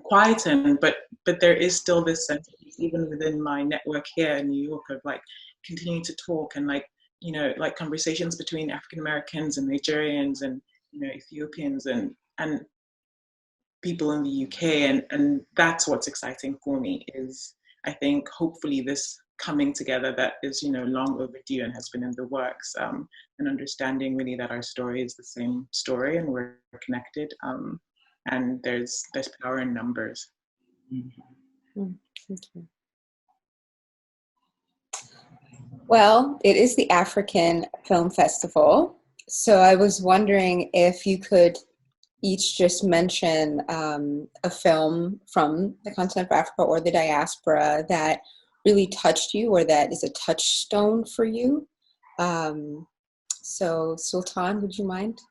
S6: quietened, but there is still this sense, even within my network here in New York, of like continuing to talk and like, you know, like conversations between African Americans and Nigerians and, you know, Ethiopians and people in the UK, and that's what's exciting for me, is I think hopefully this coming together that is, you know, long overdue and has been in the works, and understanding really that our story is the same story and we're connected, and there's power in numbers.
S1: Thank you. Well, it is the African Film Festival, so I was wondering if you could each just mention a film from the continent of Africa or the diaspora that really touched you or that is a touchstone for you. So Sultan, would you mind?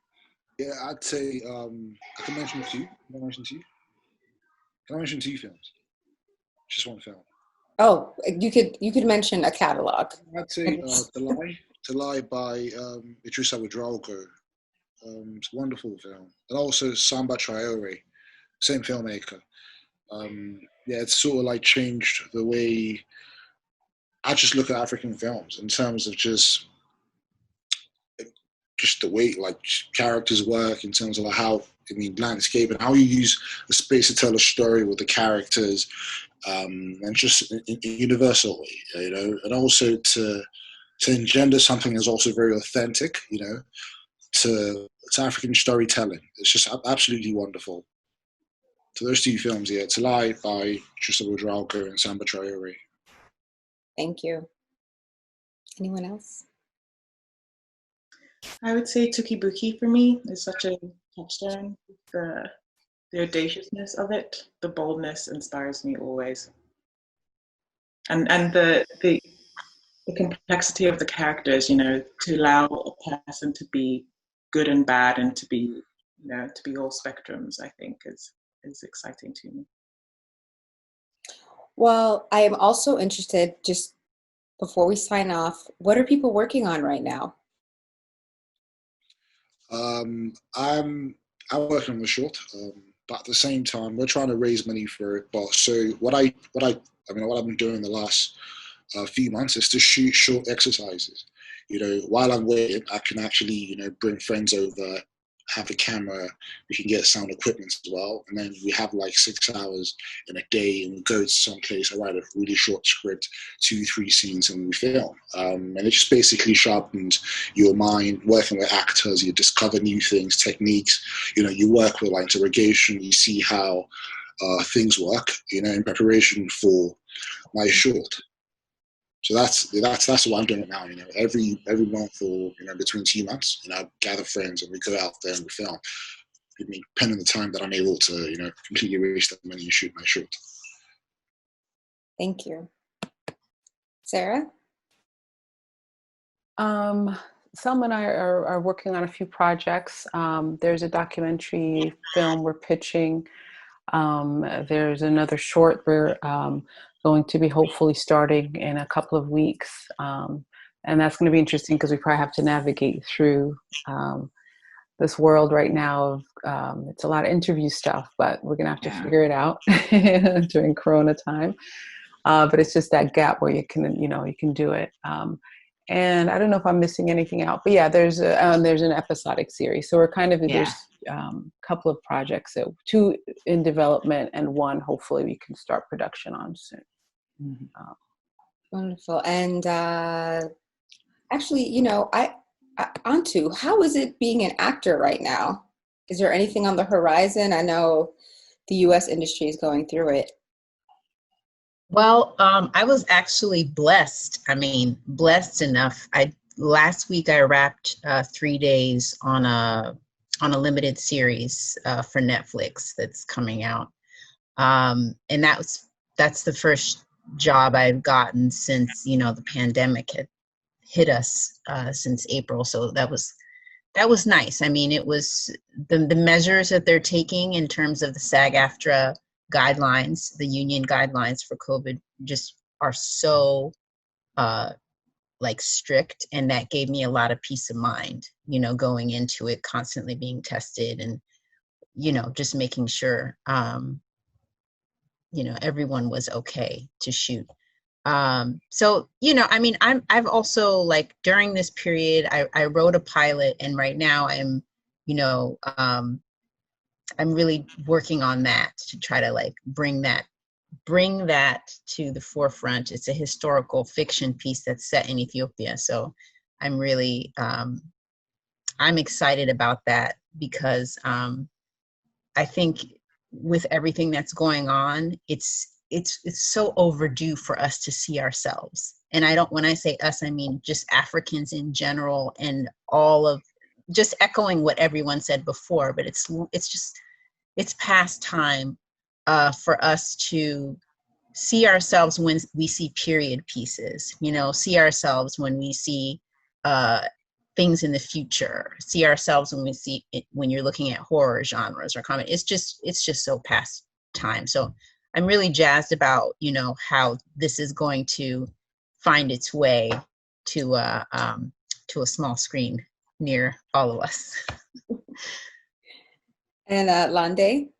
S2: Yeah, I'd say I can mention two. Can I mention two? Can I mention two films? Just one film.
S1: Oh, you could mention a catalog.
S2: I'd say To Lie by Idris Abudraogo. It's a wonderful film. And also Samba Traore, same filmmaker. Yeah, it's sort of like changed the way I just look at African films in terms of just the way like characters work, in terms of like how, I mean, landscape and how you use the space to tell a story with the characters, and just in a universal way, you know, and also to engender something that's also very authentic, you know, to African storytelling. It's just absolutely wonderful. So those two films, yeah, To Lie by Idris Abudraogo and Samba Traore.
S1: Thank you. Anyone else?
S6: I would say Tuki Buki for me is such a touchstone. The audaciousness of it, the boldness inspires me always. And the complexity of the characters, you know, to allow a person to be good and bad and to be, you know, to be all spectrums, I think is exciting to me.
S1: Well, I am also interested, just before we sign off, what are people working on right now?
S2: I'm working on the short, but at the same time, we're trying to raise money for it. But so what I've been doing the last few months is to shoot short exercises. You know, while I'm waiting, I can actually, you know, bring friends over, have a camera, we can get sound equipment as well, and then we have like 6 hours in a day, and we go to some place, I write a really short script, 2-3 scenes, and we film. And it just basically sharpens your mind, working with actors, you discover new things, techniques, you know, you work with like interrogation, you see how things work, you know, in preparation for my short. So that's what I'm doing now. You know, every month or, you know, between 2 months, you know, I gather friends and we go out there and we film. I mean, depending on the time that I'm able to, you know, completely erase that money and shoot my short.
S1: Thank you. Sarah?
S4: Selma and I are working on a few projects. There's a documentary film we're pitching. There's another short we're going to be hopefully starting in a couple of weeks. And that's going to be interesting because we probably have to navigate through this world right now of it's a lot of interview stuff, but we're going to have to figure it out during Corona time. But it's just that gap where you can do it. And I don't know if I'm missing anything out, but yeah, there's an episodic series. So we're kind of, there's a couple of projects, so 2 in development and 1 hopefully we can start production on soon.
S1: Mm-hmm. Wonderful. And actually, you know, Antu, how is it being an actor right now? Is there anything on the horizon? I know the U.S. industry is going through it.
S5: Well, I was actually blessed. I mean, blessed enough. Last week I wrapped 3 days on a limited series for Netflix that's coming out, and that's the first job I've gotten since, you know, the pandemic had hit us since April. So that was nice. I mean, it was the measures that they're taking in terms of the SAG-AFTRA guidelines, the union guidelines for COVID just are so like strict, and that gave me a lot of peace of mind, you know, going into it, constantly being tested, and you know, just making sure you know, everyone was okay to shoot. So, you know, I mean, I've also, like, during this period, I wrote a pilot, and right now I'm, you know, I'm really working on that to try to like bring that to the forefront. It's a historical fiction piece that's set in Ethiopia. So I'm really, I'm excited about that because I think with everything that's going on, it's so overdue for us to see ourselves. And when I say us, I mean just Africans in general, and all of, just echoing what everyone said before, but it's past time for us to see ourselves when we see period pieces, you know, see ourselves when we see things in the future, see ourselves when we see it, when you're looking at horror genres or comedy. It's just so past time. So I'm really jazzed about, you know, how this is going to find its way to a small screen near all of us.
S1: And Lande?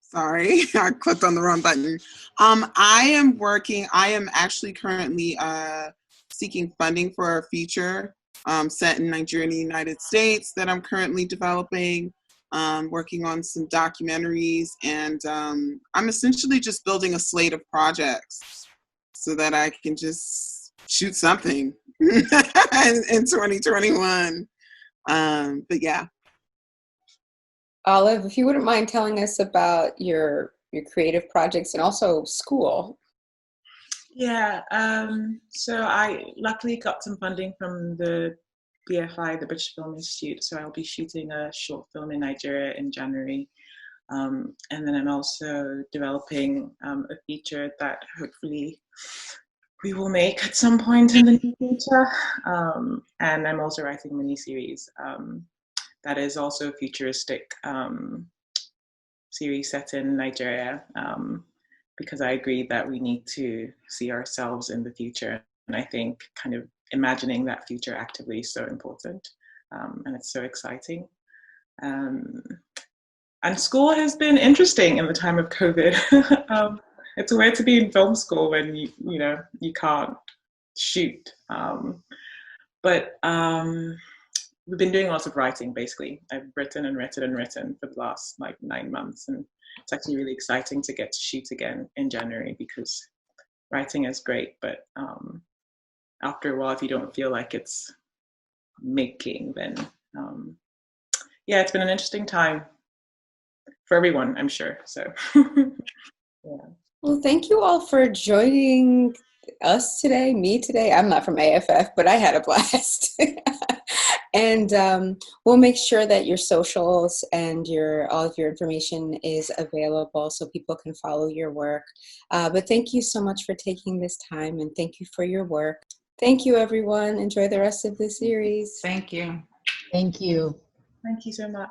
S7: Sorry, I clicked on the wrong button. I am actually currently seeking funding for a feature set in Nigeria and the United States that I'm currently developing, working on some documentaries, and I'm essentially just building a slate of projects so that I can just shoot something in 2021. But yeah.
S1: Olive, if you wouldn't mind telling us about your creative projects and also school.
S6: Yeah, so I luckily got some funding from the BFI, the British Film Institute, so I'll be shooting a short film in Nigeria in January. And then I'm also developing a feature that hopefully we will make at some point in the near future. And I'm also writing a miniseries that is also a futuristic series set in Nigeria, because I agree that we need to see ourselves in the future. And I think kind of imagining that future actively is so important, and it's so exciting. And school has been interesting in the time of COVID. It's weird to be in film school when you can't shoot. But we've been doing lots of writing, basically. I've written and written and written for the last 9 months, and it's actually really exciting to get to shoot again in January, because writing is great, but after a while, if you don't feel like it's making, then yeah, it's been an interesting time for everyone, I'm sure. So yeah.
S1: Well, thank you all for joining us today, me today. I'm not from AFF, but I had a blast. And we'll make sure that your socials and all of your information is available so people can follow your work. But thank you so much for taking this time, and thank you for your work. Thank you, everyone. Enjoy the rest of the series.
S3: Thank you.
S5: Thank you.
S6: Thank you so much.